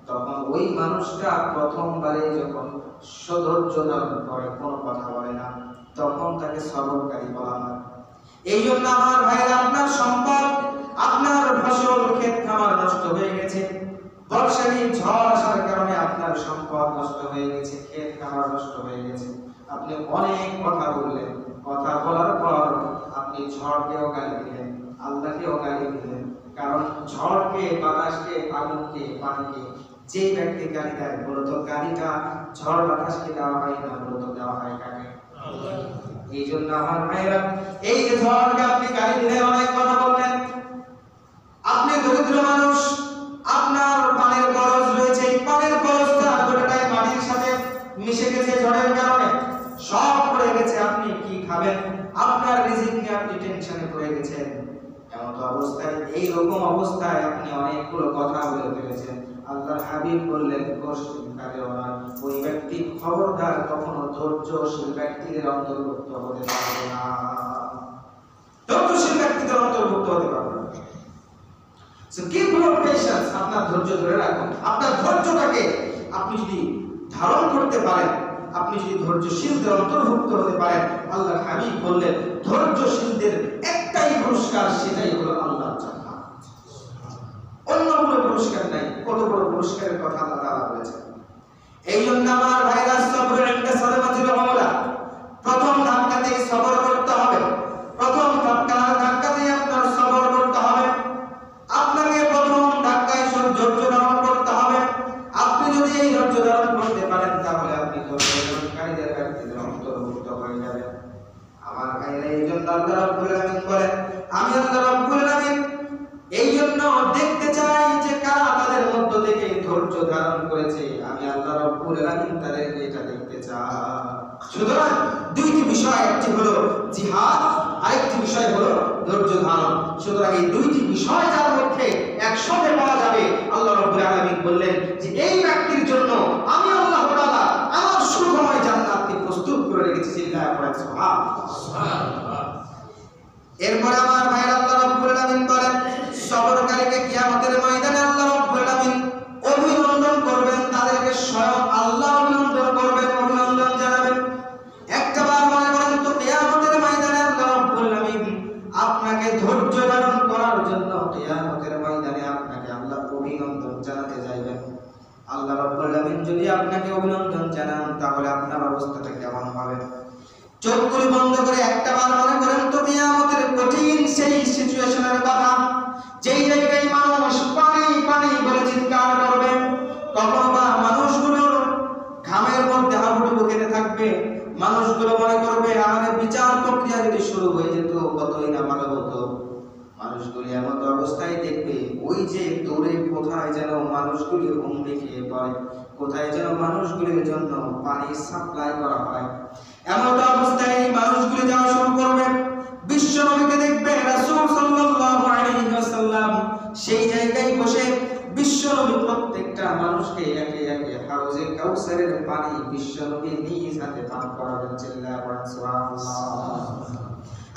তখন ওই মানুষটা প্রথমবারে যখন সধৈর্য ধারণ করে, কোনো কথা বলে না, তখন তাকে সবরকারী বলা হয়। এই জন্য আমার ভাইরা, আপনার সম্পদ, আপনার ফসল ক্ষেত খামার নষ্ট হয়ে গেছে, বর্ষারি ঝড় আসার কারণে আপনার সম্পদ নষ্ট হয়ে গেছে, ক্ষেত খামার নষ্ট হয়ে গেছে, আপনি অনেক কথা বললেন, কথা বলার পর আপনি ঝড়কেও গালি দিলেন, আল্লাহকেও গালি দিলেন। কারণ ঝড়কে, বাতাসকে, আগুনকে, পানিকে যে ব্যক্তি গালি দেয়, মূলত গালিটা ঝড় বাতাসকে দেওয়া হয় না, মূলত দেওয়া হয় কাকে? এই জন্য আমার ভাইরা, এই যে ঝড়কে আপনি গালি দিলেন, অনেক কথা বললেন, আপনি দরিদ্র মানুষ, আপনার পানির খরচ রয়েছে, এই পানির খরচটা গোটাটাই মাটির সাথে মিশে গেছে ঝড়ের কারণে, সব পড়ে গেছে, আপনি কি খাবেন? আপনার রিজিক নিয়ে আপনি টেনশনে পড়ে গেছেন। এমন অবস্থায়, এই রকম অবস্থায় আপনি অনেকগুলো কথা বলে ফেলেছেন। আল্লাহর হাবিব বললেন, ওই ব্যক্তি খবরদার কখনো ধৈর্যশীল ব্যক্তিদের অন্তর্ভুক্ত হতে পারবে না, ধৈর্যশীল ব্যক্তিদের অন্তর্ভুক্ত হতে পারবে না। সো কিপ ইউর পেশেন্স, আপনার ধৈর্য ধরে রাখুন। আপনার ধৈর্যটাকে আপনি যদি ধারণ করতে পারেন, আপনি যদি ধৈর্যশীলদের অন্তর্ভুক্ত হতে পারেন, আল্লাহর হাবিব বললেন ধৈর্যশীলদের একটাই পুরস্কার, সেটাই হলো আল্লাহর জান্নাত, অন্য কোনো পুরস্কার নাই। কত বড় পুরস্কারের কথা আল্লাহ তাআলা বলেছেন। এই জন্য আমার ভাইরা, সবর ইনদা সাদমাতিল মাওলা, প্রথম ধাক্কাতেই সবর করতে হবে, প্রথম ধাক্কাতেই আপনার সবর করতে হবে, আপনাকে প্রথম ধাক্কায় ধৈর্য ধারণ করতে হবে। আপনি যদি এই ধৈর্য ধারণ করতে পারেন, তাহলে আপনি ধৈর্যধারণকারীদের ব্যক্তিদের অন্তর্ভুক্ত হয়ে যাবেন। আমার ভাইরা, এই জন্য আল্লাহ রাব্বুল আলামিন বলেন, আমি আল্লাহ রাব্বুল আলামিন এই জন্য দেখতে চাই যে কারা তাদের মধ্য থেকে ধৈর্য ধারণ করেছে। আমি আল্লাহ রাব্বুল আলামিন তাদেরকে এটা দেখতে চাই। সুতরাং দুইটি বিষয়, একটি হলো জিহাদ, আরেকটি বিষয় হলো ধৈর্য ধারণ। সুতরাং এই দুইটি বিষয় যার মধ্যে একসাথে পাওয়া যাবে, আল্লাহ রাব্বুল আলামিন বললেন যে এই ব্যক্তির জন্য আমি আল্লাহ তাআলা আমার সুখময় জান্নাতকে প্রস্তুত করে রেখেছি। চিল্লায়ে পড়েন সুবহানাল্লাহ। এরপর আমার ভাইরা, আল্লাহ রাব্বুল আলামিন বলেন সবরকারীকে কিয়ামতের ময়দানে আল্লাহ রাব্বুল আলামিন অভিনন্দন করবেন, তাদেরকে স্বয়ং আল্লাহ অভিনন্দন করবেন, অভিনন্দন জানাবেন। একটাবার মনে করেন তো, কিয়ামতের ময়দানে আল্লাহ রাব্বুল আলামিন আপনাকে ধৈর্য ধারণ করার জন্য কিয়ামতের ময়দানে আপনাকে আল্লাহ অভিনন্দন জানাতে যাইবেন। আল্লাহ রাব্বুল আলামিন যদি আপনাকে অভিনন্দন জানান, তাহলে আপনার অবস্থাটা কেমন হবে? চোখগুলো বন্ধ করে একটাবার মনে করেন তো, কিয়ামতের কঠিন সেই সিচুয়েশনের কথা, যেই জায়গায় মানুষ পানি পানি বলে চিৎকার করবে, কখনো বা মানুষগুলোর ঘামের মধ্যে হাবুডুবু খেতে থাকবে, মানুষগুলো মনে করবে আমাদের বিচার প্রক্রিয়া যদি শুরু হয়ে যেত কতই না ভালো হতো। মানুষগুলি এমন অবস্থায় দেখবে ওই যে দূরে কোথায় যেন মানুষগুলি হুমড়ি খেয়ে পড়ে, কোথায় যেন মানুষগুলির জন্য পানি সাপ্লাই করা হয়। এমন অবস্থায় মানুষগুলি যাওয়া শুরু করবে। বিশ্ব নবীকে দেখবে রাসূল সাল্লাল্লাহু আলাইহি ওয়াসাল্লাম সেই জায়গায় বসে বিশ্ব নবী প্রত্যেকটা মানুষকে একে একে হাউজে কাউসারের পানি বিশ্ব নবী নিজ হাতে পান করাবেন। চিল্লায়া পড়েন সুবহানাল্লাহ।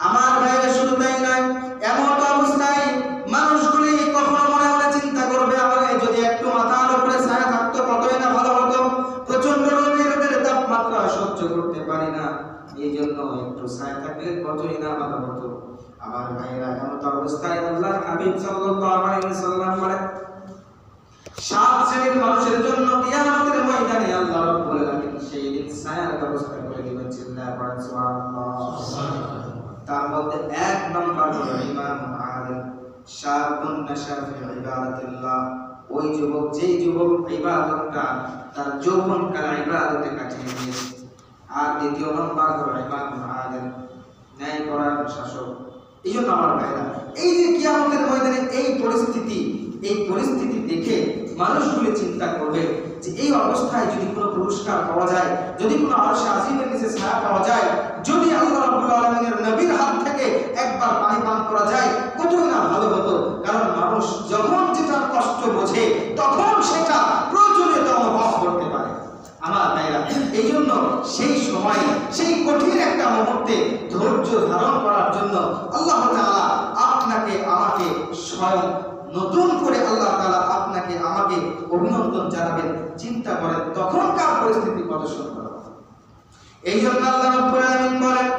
আমার ভাইরা শুধু তাই নয়, এমন অবস্থায় মানুষগুলি কখনো মনে মনে চিন্তা করবে আমার যদি একটু মাথার উপরে ছায়া থাকতো কতই না ভালো হতো, প্রচন্ড রোদের তাপমাত্রা সহ্য করতে পারি না, এই জন্য একটু ছায়া থাকলে কতই না ভালো হতো। আমার ভাইরা এমন অবস্থায় আল্লাহর হাবিব সাল্লাল্লাহু আলাইহি ওয়াসাল্লাম বলেন 7 শ্রেণীর মানুষের জন্য কিয়ামতের ময়দানে আল্লাহ রাব্বুল আলামিন সেই দিন ছায়ার ব্যবস্থা করে দিবেন। চিল্লায়া পড়েন সুবহানাল্লাহ। তার মধ্যে 1 নম্বর হলো ইমাম আদিল, শাবুন নাশা ফি ইবাদাতিল্লাহ। ওই যুবক যেই যুবক ইবাদতটা তার যৌবনকাল ইবাদতে কাটিয়ে দিয়েছে। আর দ্বিতীয় নম্বর হলো ইমাম আদিল, ন্যায়পরায়ণ শাসক। এই জন্য আমার ভাইরা এই যে কিয়ামতের ময়দানে এই পরিস্থিতি দেখে মানুষগুলো চিন্তা করবে যে এই অবস্থায় যদি কোনো পুরস্কার পাওয়া যায়, যদি কোনো আরশে আজিমের নিচে ছায়া পাওয়া যায়, যদি আল্লাহ রাব্বুল আলামিনের নবীর হাত থেকে একবার পানি পান করা যায় কতই না ভালো হতো। কারণ মানুষ যখন যেটা কষ্ট বোঝে তখন সেটা প্রয়োজনীয়তা অনুভব করতে পারে। আমার ভাইরা এই জন্য সেই সময় সেই কঠিন একটা মুহূর্তে ধৈর্য ধারণ করার জন্য আল্লাহ তাআলা আপনাকে আমাকে স্বয়ং নতুন করে আল্লাহ তাআলা আপনাকে আমাকে অভিনন্দন জানাবেন। চিন্তা করেন তখনকার পরিস্থিতি কত সুন্দর। এই জন্য আল্লাহ রাব্বুল আলামিন বলেন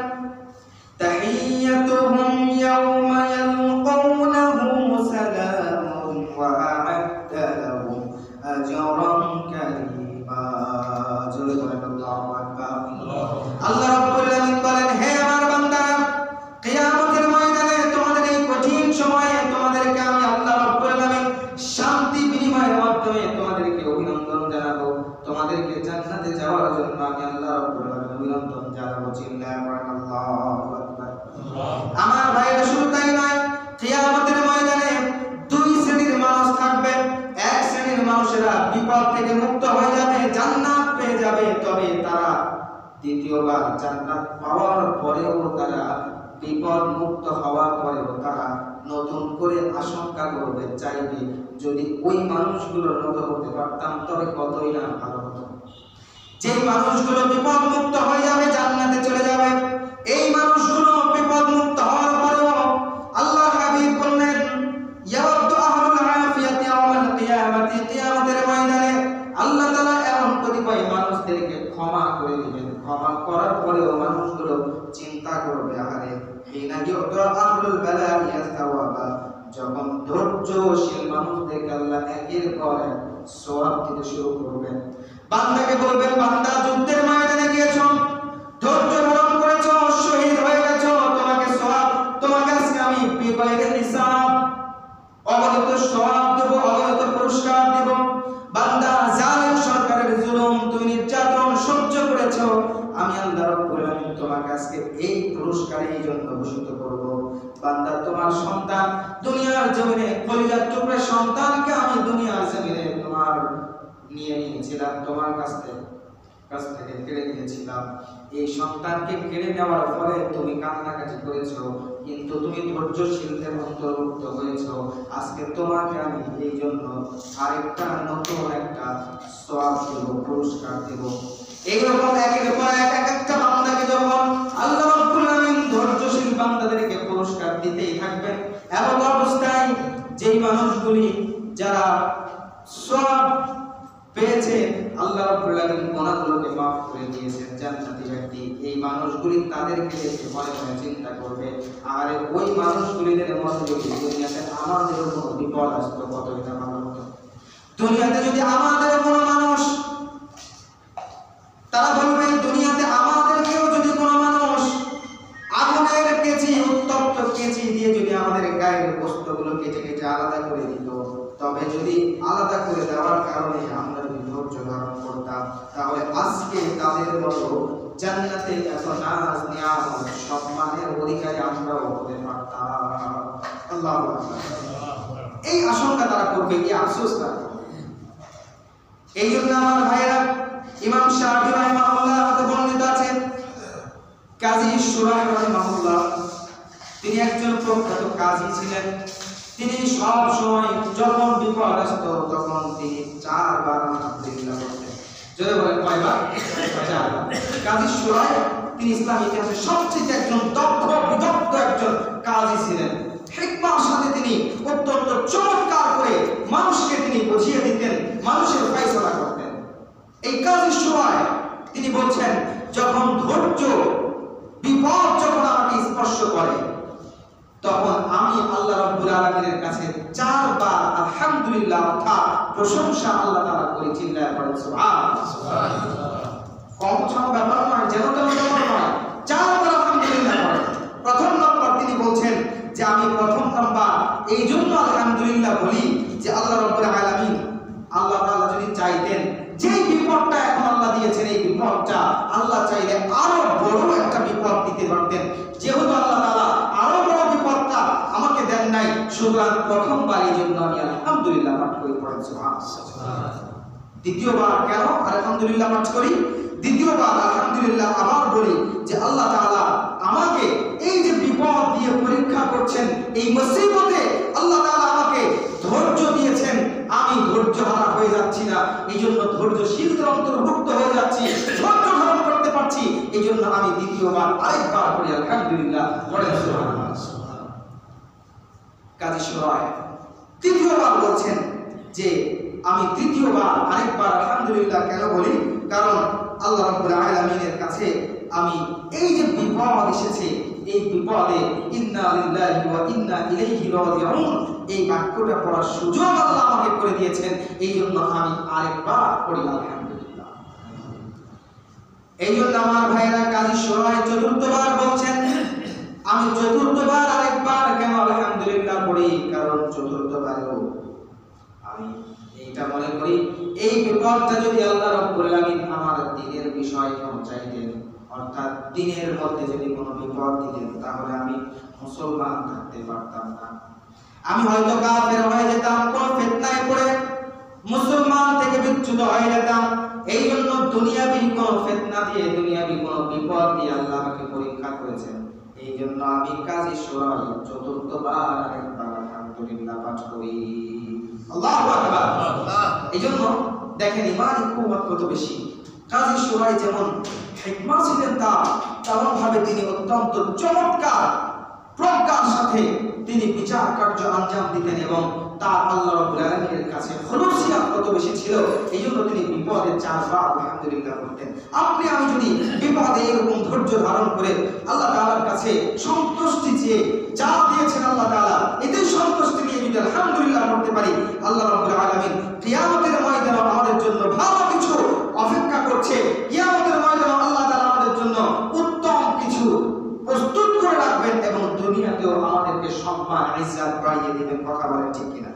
তাহিয়াতুহুম ইয়াওমা ইয়ালকাউনাহু সালামুন ওয়া আ'আদ্দা লাহুম আজরান কারীমা। জোরে বলেন আল্লাহু আকবার। আল্লাহ রাব্বুল আলামিন বলেন হে আমার বান্দারা, কিয়ামতের ময়দানে তোমাদের এই কঠিন সময়ে তোমাদেরকে আমি আল্লাহ রাব্বুল আলামিন শান্তি বিনিময়ের মাধ্যমে তোমাদেরকে অভিনন্দন জানাবো, তোমাদেরকে জান্নাতে যাওয়ার জন্য আমি আল্লাহ রাব্বুল আলামিন অভিনন্দন জানাবো। চিল্লায়া পড়েন আল্লাহু আকবার। আমার ভাইরা শুধু তাই নয়, কিয়ামতের ময়দানে 2 শ্রেণীর মানুষ থাকবে। 1 শ্রেণীর মানুষেরা বিপদ থেকে মুক্ত হয়ে যাবে, জান্নাত পেয়ে যাবে, তবে তারা দ্বিতীয়বার জান্নাত পাওয়ার পরেও তারা বিপদ মুক্ত হওয়ার পরেও তারা নতুন করে আশঙ্কা করবে, চাইবে যদি ওই মানুষগুলোর মতো হতে পারতাম তবে কতই না ভালো হতো। যে মানুষগুলো বিপদ মুক্ত হয়ে যাবে, জান্নাতে চলে যাবে, এই মানুষগুলো বিপদ মুক্ত হওয়ার পরেও আল্লাহর হাবিব বললেন ইয়াওয়াদু আহলুল আফিয়াতি ইয়াওমাল কিয়ামাতি, কিয়ামতের ময়দানে আল্লাহ তাআলা এমন কতিপয় মানুষদেরকে ক্ষমা করে দিবেন। ক্ষমা করার পরেও মানুষগুলো চিন্তা করবে আরে হিনা ইয়াউদু আহলুল বালা'i ইয়াস্তাওয়াবা, যখন ধৈর্যশীল মানুষদেরকে আল্লাহ একের পর এক সওয়াব দিতে শুরু করবেন। বান্দাকে বলবেন বান্দা যুদ্ধের ময়দানে গিয়েছো, ধৈর্য ধারণ করেছো, শহীদ হয়ে গেছো, তোমাকে সওয়াব, তোমাকে আজকে আমি বিগয়রে হিসাব অগণিত সওয়াব দেব, অগণিত পুরস্কার দেব। বান্দা জালেম সরকারের জুলুম, তুমি নির্যাতন সহ্য করেছো, আমি আল্লাহ রাব্বুল আলামিন তোমাকে আজকে এই পুরস্কার এই জন্য ঘোষিত করব। বান্দা তোমার সন্তান দুনিয়ার জমিনে কলিজার টুকরা সন্তানকে আমি দুনিয়ার জমিনে তোমার নিয়ে নিয়েছিলাম, তোমার কাছ থেকে কেড়ে নিয়েছিলাম। এই সন্তানকে কেড়ে নেওয়ার ফলে তুমি কান্নাকাটি করেছো, কিন্তু তুমি ধৈর্যশীলদের অন্তর্ভুক্ত হয়েছো। আজকে তোমাকে আমি এই জন্য আরেকটা নতুন একটা সওয়াব দেব, পুরস্কার দেব। এইরকম একের পর এক একটা বান্দাকে যখন আল্লাহ রাব্বুল আলামিন ধৈর্যশীল বান্দাদেরকে পুরস্কার দিতেই থাকবেন। এমন অবস্থায় যেই মানুষগুলি যারা সওয়াব পেয়েছে, আল্লাহ রাব্বুল আলামিন গুনাহগুলোকে maaf করে দিয়েছেন, জান্নাতি ব্যক্তি, এই মানুষগুলি তাদেরকে দেখে মনে মনে চিন্তা করবে আর ওই মানুষগুলিদের মধ্যে যদি দুনিয়াতে আমাদের কোনো বিপদ আসতো কতই না ভালো হতো। দুনিয়াতে যদি আমাদের কোনো মানুষ, তারা বলবে দুনিয়াতে আমাদেরকেও যদি কোনো মানুষ আগুনের কেচি, উত্তপ্ত কেচি দিয়ে যদি আমাদের গায়ের বস্ত্রগুলো কেটে কেটে আলাদা করে দিত, তবে যদি আলাদা করে দেওয়ার কারণে আমরা যদি মাছের মতো জান্নাতে এত নাজ নিয়ামত সম্মানের অধিকারী আমরাও হতে পারতাম। আল্লাহু আকবার। এই আশঙ্কা তারা করবে, এই আফসোস তারা করবে। এই জন্য আমার ভাইরা ইমাম শাফিঈ রাহিমাহুল্লাহ আমাদের বর্ণিত আছে, কাজী শুরাইহ রাহিমাহুল্লাহ তিনি একজন প্রখ্যাত কাজী ছিলেন। তিনি সব সময় যখন বিপদ আসতো তখন তিনি 4 বার আলহামদুলিল্লাহ বলতেন। যদি বলেন কয়বার? 4 বার। কাজী শুরাইহ তিনি ইসলামী ইতিহাসে সবচেয়ে একজন দক্ষ বিদগ্ধ একজন কাজী ছিলেন। হিকমার সাথে তিনি অত্যন্ত চমৎকার করে মানুষকে তিনি বুঝিয়ে দিতেন, মানুষের ফয়সালা করতেন। এই কাজী শুরাইহ তিনি বলছেন, যখন ধৈর্য বিপদ যখন আমাকে স্পর্শ করে তখন আমি আল্লাহ রাব্বুল আলামিনের কাছে 4 বার আলহামদুলিল্লাহ অর্থাৎ প্রশংসা আল্লাহ তাআলা করে চিল্লায় পড়েন সুবহানাল্লাহ। কম সম ব্যাপার নয়, যেন তেন ব্যাপার নয়, 4 বার আলহামদুলিল্লাহ পড়েন। প্রথম নম্বর তিনি বলছেন যে আমি প্রথম নাম্বার এই জন্য আলহামদুলিল্লাহ বলি যে আল্লাহ রাব্বুল আলামিন আল্লাহ তাআলা যদি চাইতেন যে বিপদটা এখন আল্লাহ দিয়েছেন এই বিপদটা আল্লাহ চাইলে আরো বড় একটা বিপদ দিতে পারতেন। যেহেতু আল্লাহ তাআলা আরো বড় বিপদটা আমাকে দেন নাই, সুতরাং প্রথমবার এই জন্য আমি আলহামদুলিল্লাহ পাঠ করি পড়েন সুবহানাল্লাহ। দ্বিতীয়বার কেন আলহামদুলিল্লাহ পাঠ করি? দ্বিতীয়বার আলহামদুলিল্লাহ আবার বলি যে আল্লাহ তাআলা আমাকে এই যে বিপদ দিয়ে পরীক্ষা করছেন, এই মুসিবতে আল্লাহ তাআলা আমাকে ধৈর্য দিয়েছেন, আমি ধৈর্যহারা হয়ে যাচ্ছি না, এই জন্য ধৈর্যশীলদের অন্তর্ভুক্ত হয়ে যাচ্ছি, ধৈর্য ধারণ করতে পারছি, এই জন্য আমি দ্বিতীয়বার আরেকবার পড়ি আলহামদুলিল্লাহ পড়েন সুবহানাল্লাহ। কাজী শুরাইহ তৃতীয়বার বলছেন যে আমি তৃতীয়বার আরেকবার আলহামদুলিল্লাহ কেন বলি? কারণ আল্লাহ রাব্বুল আলামিনের কাছে আমি এই যে বিপদ এসেছে এই বিপদে ইন্না লিল্লাহি ওয়া ইন্না ইলাইহি রাজিউন এই বাক্যটা পড়ার সুযোগ আল্লাহ আমাকে করে দিয়েছেন, এই জন্য আমি আরেকবার পড়ি আলহামদুলিল্লাহ। এই জন্য আমার ভাইরা কাজী শুরাইহ চতুর্থবার বলছেন আমি চতুর্থবার আরেকবার কেন আলহামদুলিল্লাহ পড়ি? কারণ চতুর্থবারেও আমি এইটা মনে করি এই বিপদটা যদি আল্লাহ রাব্বুল আলামিন আমার দ্বীনের বিষয় চাইতেন, অর্থাৎ দ্বীনের মধ্যে যদি কোনো বিপদ দিতেন, তাহলে আমি মুসলমান থাকতে পারতাম না। আমি হয়তো কাফের হয়ে যেতাম, কোন ফিতনায় পড়ে মুসলমান থেকে বিচ্যুত হয়ে যেতাম। এই জন্য দুনিয়াবি কোন ফিতনা দিয়ে দুনিয়াবি কোন বিপদ দিয়ে আল্লাহ আমাকে পরীক্ষা করেছেন। এই জন্য আমি কাজী শুরাইহ চতুর্থবার আরেকবার আলহামদুলিল্লাহ পাঠ করি। আল্লাহু আকবার। এই জন্য দেখেন ইমানি কুওয়াত কত বেশি। কাজী শুরাইহ যেমন হিকমা ছিলেন তেমন ভাবে তিনি অত্যন্ত চমৎকার প্রজ্ঞার সাথে তিনি বিচার কার্য আঞ্জাম দিতেন এবং তার আল্লাহ রাব্বুল আলামিনের কাছে খুলুসিয়াত কত বেশি ছিল। এই জন্য তিনি বিপদে 4 বার আলহামদুলিল্লাহ বলতেন। আপনি আমি যদি বিপদে এরকম ধৈর্য ধারণ করে আল্লাহ তাআলার কাছে সন্তুষ্টি চেয়ে যা দিয়েছেন আল্লাহ তাআলা এতে সন্তুষ্টি নিয়ে যদি আলহামদুলিল্লাহ বলতে পারি, আল্লাহ রাব্বুল আলামিন কিয়ামতের ময়দানে আমাদের জন্য ভালো কিছু অপেক্ষা করছে। কিয়ামতের ময়দানে আল্লাহ তাআলা আমাদের জন্য উত্তম কিছু প্রস্তুত করে রাখবেন এবং দুনিয়াতেও আমাদেরকে সম্মান ইজ্জত বাড়িয়ে দিবেন। কথা বলেন ঠিক কিনা?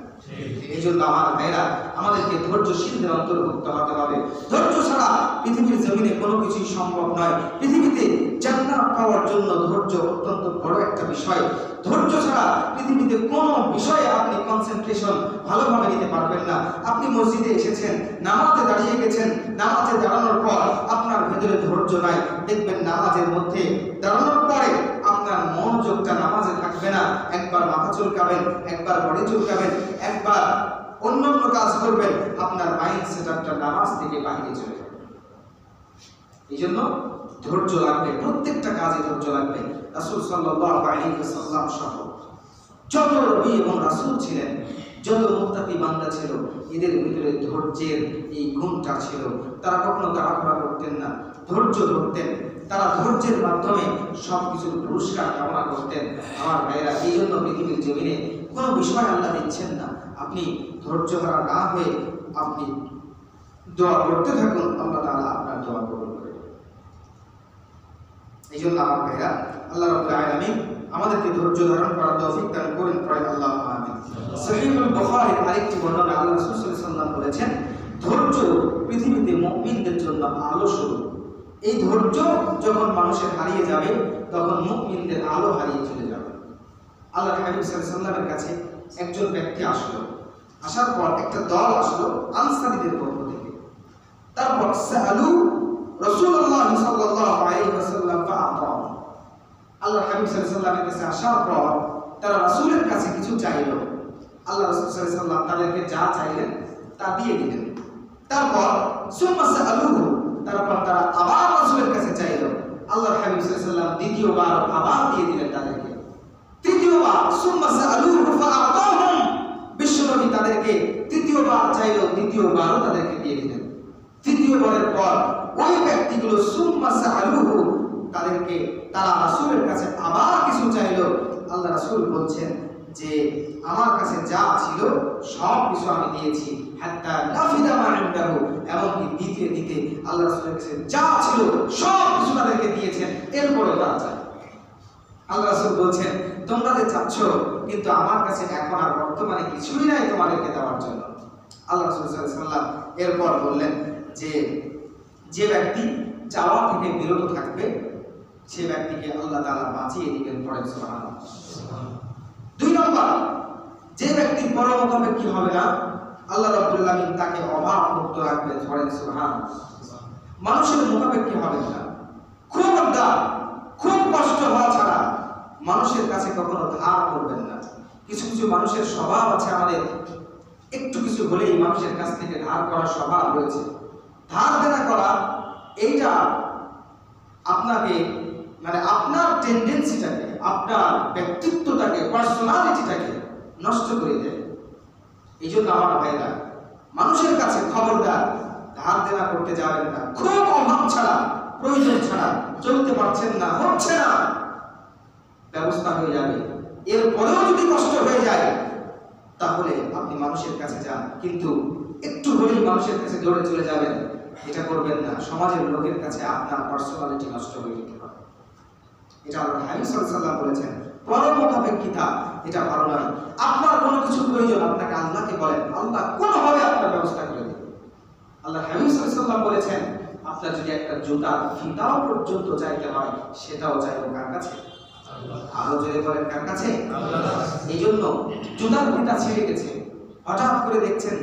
এই জন্য আমার ভাইরা আমাদেরকে ধৈর্যশীলদের অন্তর্ভুক্ত হতে হবে। ধৈর্য ছাড়া পৃথিবীর জমিনে কোনো কিছুই সম্ভব নয়। পৃথিবীতে জান্নাত পাওয়ার জন্য ধৈর্য অত্যন্ত বড় একটা বিষয়। ধৈর্য ছাড়া পৃথিবীতে কোনো বিষয়ে আপনি কনসেন্ট্রেশন ভালোভাবে নিতে পারবেন না। আপনি মসজিদে এসেছেন, নামাজে দাঁড়িয়ে গেছেন, নামাজে দাঁড়ানোর পর আপনার ভেতরে ধৈর্য নাই, দেখবেন নামাজের মধ্যে দাঁড়ানোর পরে আপনার মনোযোগটা নামাজে থাকবে না। একবার মাথা চুলকাবেন, একবার বডি চুলকাবেন, একবার অন্যান্য কাজ করবেন, আপনার মাইন্ড সেটআপটা নামাজ থেকে বাইরে চলে যাবে। এই জন্য ধৈর্য লাগবে, প্রত্যেকটা কাজে ধৈর্য লাগবে। রাসূল সাল্লাল্লাহু আলাইহি ওয়াসাল্লাম সহ যত নবী এবং রাসূল ছিলেন, যত মুত্তাকি বান্দা ছিল, এদের ভিতরে ধৈর্যের এই গুণটা ছিল। তারা কখনো তাড়াহুড়া করতেন না, ধৈর্য ধরতেন। তারা ধৈর্যের মাধ্যমে সবকিছুর পুরস্কার কামনা করতেন। আমার ভাইরা, এই জন্য পৃথিবীর জমিনে কোনো বিষয় আল্লাহ দিচ্ছেন না, আপনি ধৈর্যহারা না হয়ে আপনি দোয়া করতে থাকুন, আল্লাহ তাআলা আপনার দোয়া কবুল করবেন। এই জন্য আমার ভাইরা, আল্লাহ রাব্বুল আলামিন আমাদেরকে ধৈর্য ধারণ করার তৌফিক দান করেন। পড়েন আল্লাহুম্মা আমিন। সহিহুল বুখারীর আরেকটি বর্ণনা আল্লাহ রাসূল সাল্লাল্লাহু আলাইহি ওয়াসাল্লাম বলেছেন, ধৈর্য পৃথিবীতে মুমিনদের জন্য আলো স্বরূপ। এই ধৈর্য যখন মানুষের হারিয়ে যাবে তখন মুমিনদের আলো হারিয়ে চলে যাবে। আল্লাহর হাবিব সাল্লাল্লাহু আলাইহি ওয়াসাল্লামের কাছে একজন ব্যক্তি আসলো, আসার পর একটা দল আসলো আনসারীদের পক্ষ থেকে। তারপর সাআলু রাসূলুল্লাহ সাল্লাল্লাহু আলাইহি ওয়াসাল্লাম ফাআতাহু। আল্লাহর হাবিব সাল্লাল্লাহু আলাইহি ওয়াসাল্লামের কাছে আসার পর তারা রাসূলের কাছে কিছু চাইলো। আল্লাহ রাসূল সাল্লাল্লাহু আলাইহি ওয়াসাল্লাম তাদেরকে যা চাইলেন তা দিয়ে দিলেন। তারপর সুম্মা সাআলুহু, তারপর তারা আবার রাসূলের কাছে চাইলো। আল্লাহর হাবিব সাল্লাল্লাহু আলাইহি ওয়াসাল্লাম দ্বিতীয়বার আবার দিয়ে দিলেন তাদেরকে। তৃতীয়বার সুম্মা সাআলুহু ফাআতাহুম, বিশ্বনবী তাদেরকে তৃতীয়বার চাইলো, তৃতীয়বারও তাদেরকে দিয়ে দিলেন। তৃতীয়বারের পর ওই ব্যক্তিগুলো সুম্মা সাআলুহু, তাদেরকে তারা রাসূলের কাছে আবার কিছু চাইলো। আল্লাহ রাসূল বলছেন যে আমার কাছে যা ছিল সব কিছু আমি দিয়েছি, হাত্তা নাফিদা মা ইনদাহু, এমনকি দিতে দিতে আল্লাহ রাসূলের কাছে যা ছিল সব কিছু তাদেরকে দিয়েছেন, এরপরও তারা চায়। আল্লাহ রাসূল বলছেন তোমরা যে চাচ্ছ কিন্তু আমার কাছে এখন আর বর্তমানে কিছুই নাই তোমাদেরকে দেওয়ার জন্য। আল্লাহ রাসূল সাল্লাল্লাহু আলাইহি ওয়াসাল্লাম এরপর বললেন যে যে ব্যক্তি চাওয়া থেকে বিরত থাকবে সে ব্যক্তিকে আল্লাহ তাআলা বাঁচিয়ে দিবেন। পড়েন সুবহানাল্লাহ। 2 নম্বর, যে ব্যক্তি পরমুখাপেক্ষী হবে না আল্লাহ রাব্বুল আলামিন তাকে অভাব মুক্ত রাখবেন। পড়েন সুবহানাল্লাহ। মানুষের মুখাপেক্ষী হবে না, খুব কষ্ট হওয়া ছাড়া মানুষের কাছে কখনো ধার করবেন না। কিছু কিছু মানুষের স্বভাব আছে, আমাদের একটু কিছু হলেই মানুষের কাছ থেকে ধার করার স্বভাব রয়েছে। ধার দেনা করা এইটা আপনাকে মানে আপনার টেন্ডেন্সিটাকে, আপনার ব্যক্তিত্বটাকে, পার্সোনালিটিটাকে নষ্ট করে দেয়। এই জন্য আমার ভাইরা মানুষের কাছে খবরদার ধার দেনা করতে যাবেন না। খুব অভাব ছাড়া, প্রয়োজন ছাড়া চলতে পারছেন না, হচ্ছে না, ব্যবস্থা হয়ে যাবে। এরপরেও যদি কষ্ট হয়ে যায় তাহলে আপনি মানুষের কাছে যান, কিন্তু একটু হলেই মানুষের কাছে দৌড়ে চলে যাবেন, এটা করবেন না। সমাজের লোকের কাছে আপনার পার্সোনালিটি নষ্ট হয়ে যেতে পারে। এটা আল্লাহ হাবিব সাল্লাল্লাহু আলাইহি ওয়াসাল্লাম বলেছেন, পরমুখাপেক্ষিতা এটা ভালো নয়। আপনার কোনো কিছু প্রয়োজন আপনাকে আল্লাহকে বলেন, আল্লাহ কোনোভাবে আপনার ব্যবস্থা করে দেবে। আল্লাহ হাবিব সাল্লাল্লাহু আলাইহি ওয়াসাল্লাম বলেছেন আপনার যদি একটা জুতার ফিতাও পর্যন্ত চাইতে হয় সেটাও চাইবো কার কাছে? আরো জোরে বলেন কার কাছে? এই জন্য জুতার ফিতা ছিঁড়ে গেছে, হঠাৎ করে দেখছেন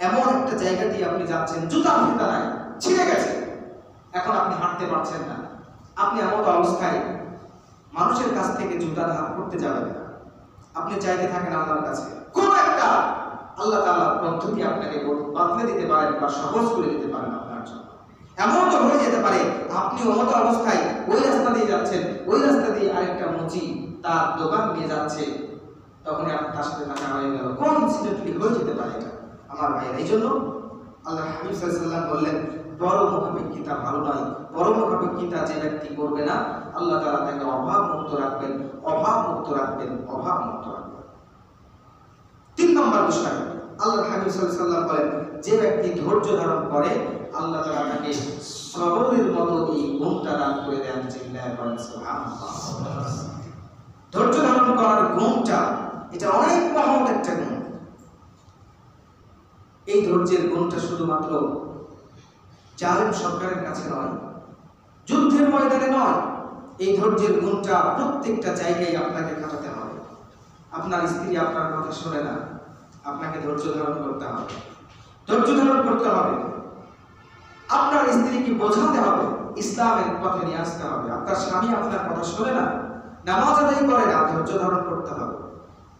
এমন একটা জায়গা দিয়ে আপনি যাচ্ছেন জুতার ফিতা নাই, ছিঁড়ে গেছে, এখন আপনি হাঁটতে পারছেন না। আপনি এমন অবস্থায় মানুষের কাছ থেকে জুতা ধার করতে যাবেন না। আপনি চাইতে থাকেন আল্লাহর কাছে, কোন একটা আল্লাহ তাআলা পদ্ধতি আপনাকে বদলে দিতে পারেন বা সহজ করে দিতে পারেন আপনার জন্য। এমন তো হয়ে যেতে পারে আপনি অমত অবস্থায় ওই রাস্তা দিয়ে যাচ্ছেন, ওই রাস্তা দিয়ে আরেকটা মুচি তার দোকান দিয়ে যাচ্ছে, তখন আপনি তার সাথে দেখা হয়ে গেল। কোন ইনসিডেন্টলি হয়ে যেতে পারে এটা আমার ভাইয়ের। এই জন্য আল্লাহ হাবিব সাল্লাল্লাহু আলাইহি ওয়াসাল্লাম বললেন পরমুখাপেক্ষিতা ভালো নয়। পরমুখাপেক্ষিতা যে ব্যক্তি করবে না আল্লাহ তাআলা তাকে অভাব মুক্ত রাখবেন, অভাব মুক্ত রাখবেন, অভাব মুক্ত রাখবেন। 3 নম্বর বিষয়, আল্লাহ হাবিব সাল্লাল্লাহু আলাইহি ওয়াসাল্লাম বলেন যে ব্যক্তি ধৈর্য ধারণ করে আল্লাহ তাআলা তাকে সবরের মতো এই গুণটা দান করে দেন। চিল্লায়ে বলেন সুবহানাল্লাহ। ধৈর্য ধারণ করার গুণটা এটা অনেক মহৎ একটা গুণ। এই ধৈর্যের গুণটা শুধুমাত্র জালেম সরকারের কাছে নয়, যুদ্ধের ময়দানে নয়, এই ধৈর্যের গুণটা প্রত্যেকটা জায়গায় আপনাকে খাটাতে হবে। আপনার স্ত্রী আপনার কথা শোনে না, আপনাকে ধৈর্য ধারণ করতে হবে, ধৈর্য ধারণ করতে হবে। আপনার স্ত্রীকে বোঝাতে হবে, ইসলামের পথে নিয়ে আসতে হবে। আপনার স্বামী আপনার কথা শোনে না, নামাজ আদায় করে না, ধৈর্য ধারণ করতে হবে,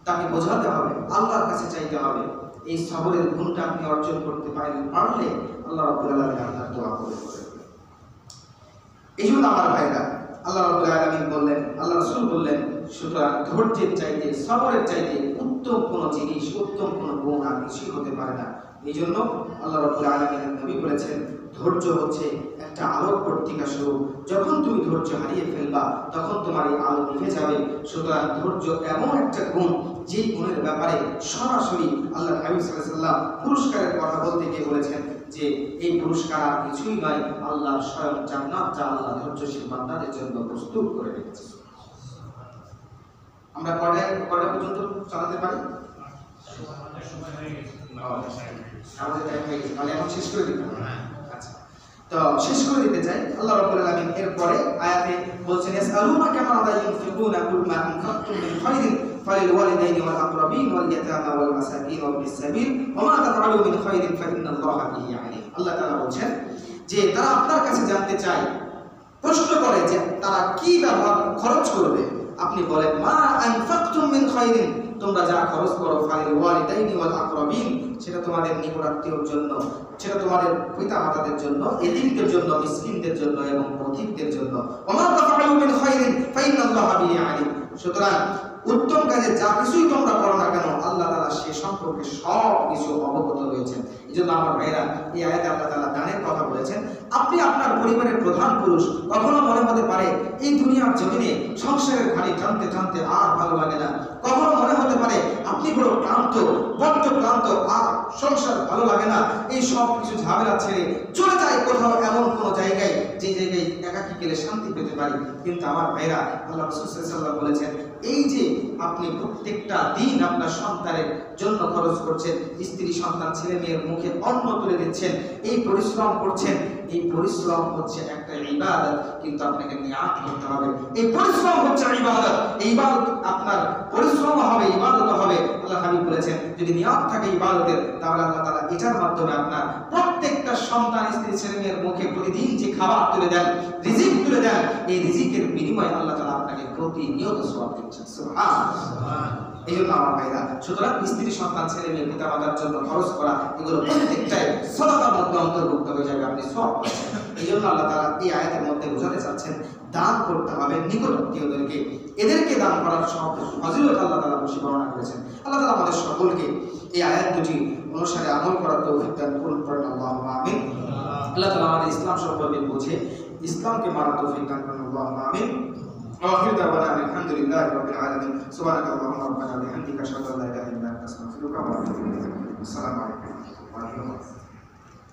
তাকে বোঝাতে হবে, আল্লাহর কাছে চাইতে হবে। এই সবরের গুণটা আপনি অর্জন করতে পারলে আল্লাহ রাব্বুল আলামিন আপনার দোয়া কবুল করবেন। এই জন্য আমার ভাইরা আল্লাহ রাব্বুল আলামিন বললেন, আল্লাহ রাসূল বললেন, সুতরাং ধৈর্যের চাইতে, সবরের চাইতে উত্তম কোনো জিনিস, উত্তম কোনো গুণ আর কিছুই হতে পারে না। এই জন্য আল্লাহ রাব্বুল আলামিনের নবী বলেছেন ধৈর্য হচ্ছে একটা আলোক পত্রিকা স্বরূপ। যখন তুমি ধৈর্য হারিয়ে ফেলবা তখন তোমার এই আলো নিভে যাবে। সুতরাং ধৈর্য এমন একটা গুণ যে গুণের ব্যাপারে সরাসরি আল্লাহ হাবিব সাল্লাল্লাহু আলাইহি ওয়াসাল্লাম পুরস্কারের কথা বলতে গিয়ে বলেছেন যে এই পুরস্কার আর কিছুই নয়, আল্লাহর স্বয়ং জান্নাত যা আল্লাহ ধৈর্যশীল বান্দাদের জন্য প্রস্তুত করে রেখেছে। আমরা কয়টা পর্যন্ত চালাতে পারি? আমাদের টাইম হয়ে গেছে, তাহলে এখন শেষ করে দিতে হবে। আচ্ছা, তো শেষ করে দিতে চাই, আল্লাহ রাব্বুল আলামিন এরপরে আয়াতে বলছেন ইয়াসআলুনাকা মাযা ইউনফিকুনা কুল মা আনফাকতুম মিন খায়রিন ফালিলওয়ালিদাইনি ওয়াল আকরাবিন ওয়াল ইয়াতামা ওয়াল মাসাকিন ওয়া ইবনিস সাবিল ওয়া মা তাফআলু মিন খায়রিন ফাইন্নাল্লাহা বিহি আলিম। আল্লাহ তাআলা বলছেন যে তারা আপনার কাছে জানতে চায়, প্রশ্ন করে যে তারা কি ব্যবহার খরচ করবে। আপনি বলেন মা আনফাকতুম মিন খায়রিন, তোমরা যা খরচ করো ফালিলওয়ালিদাইনি ওয়াল আকরাবিন, সেটা তোমাদের নিকটাত্মীয়র জন্য, সেটা তোমাদের পিতামাতাদের জন্য, এতিমদের জন্য, মিসকিনদের জন্য এবং পথিকদের জন্য। ওয়া মা তাফআলু মিন খায়রিন ফাইন্নাল্লাহা বিহি আলিম। সুতরাং উত্তম কাজে যা কিছুই তোমরা করো না কেন আল্লাহ তাআলা সে সম্পর্কে সব কিছু অবগত রয়েছেন। এইজন্য আমার ভাইরা, এই আয়াতে আল্লাহ তাআলা দানের কথা বলেছেন। আপনি আপনার পরিবারের প্রধান পুরুষ, কখনো মনে হতে পারে এই দুনিয়ার জমিনে সংসারের ঘানি টানতে টানতে আর ভালো লাগে না। কখনো মনে হতে পারে আপনি বড় ক্লান্ত, বড্ড ক্লান্ত, আর সংসার ভালো লাগে না। এই সব কিছু ঝামেলা ছেড়ে চলে যায় কোথাও এমন কোনো জায়গায়, যে জায়গায় একাকী গেলে শান্তি পেতে পারি। কিন্তু আমার ভাইরা, আল্লাহ রাসূল সাল্লাল্লাহু আলাইহি ওয়াসাল্লাম বলেছেন এই যে আপনি প্রত্যেকটা দিন আপনার সন্তানের জন্য খরচ করছেন, স্ত্রী সন্তান ছেলে মেয়ের মুখে অন্ন তুলে দিচ্ছেন, এই পরিশ্রম করছেন, এই পরিশ্রম হচ্ছে একটা ইবাদত। কিন্তু আপনাকে নিয়াত করতে হবে, এই পরিশ্রম হচ্ছে ইবাদত। এই ইবাদত আপনার পরিশ্রম হবে, ইবাদত হবে। আল্লাহ হাবিব বলেছেন যদি নিয়াত থাকে ইবাদতের, তাহলে আল্লাহ তাআলা এটার মাধ্যমে আপনার প্রত্যেকটা সন্তান স্ত্রী ছেলে মেয়ের মুখে প্রতিদিন যে খাবার তুলে দেন, রিজিক তুলে দেন, এই রিজিকের বিনিময়ে আল্লাহ তাআলা আপনাকে প্রতিনিয়ত সওয়াব দিচ্ছেন। সুবহানাল্লাহ। এই জন্য আমার ভাইরা, সুতরাং স্ত্রী সন্তান ছেলে মেয়ে পিতা মাতার জন্য খরচ করা, এগুলো প্রত্যেকটাই সাদাকার মধ্যে অন্তর্ভুক্ত হয়ে যাবে, আপনি সওয়াব পাচ্ছেন। এই জন্য আল্লাহ তাআলা এই আয়াতের মধ্যে বোঝাতে চাচ্ছেন দান করতে হবে নিকটাত্মীয়দেরকে, এদেরকে দান করার সব ফজিলত আল্লাহ তাআলা বর্ণনা করেছেন। আল্লাহ তাআলা আমাদের সকলকে এই আয়াত দুটি অনুসারে আমল করার তৌফিক দান করুন, পড়েন আল্লাহুম্মা আমিন। আল্লাহ তাআলা আমাদের ইসলাম সম্পর্কে বুঝে ইসলামকে মানার তৌফিক দান করুন, আল্লাহুম্মা আমিন। وآخر دعوانا الحمد لله رب العالمين سبحانك اللهم ربنا وبحمدك أشهد أن لا إله إلا أنت أستغفرك وأتوب إليك. السلام عليكم ورحمة الله.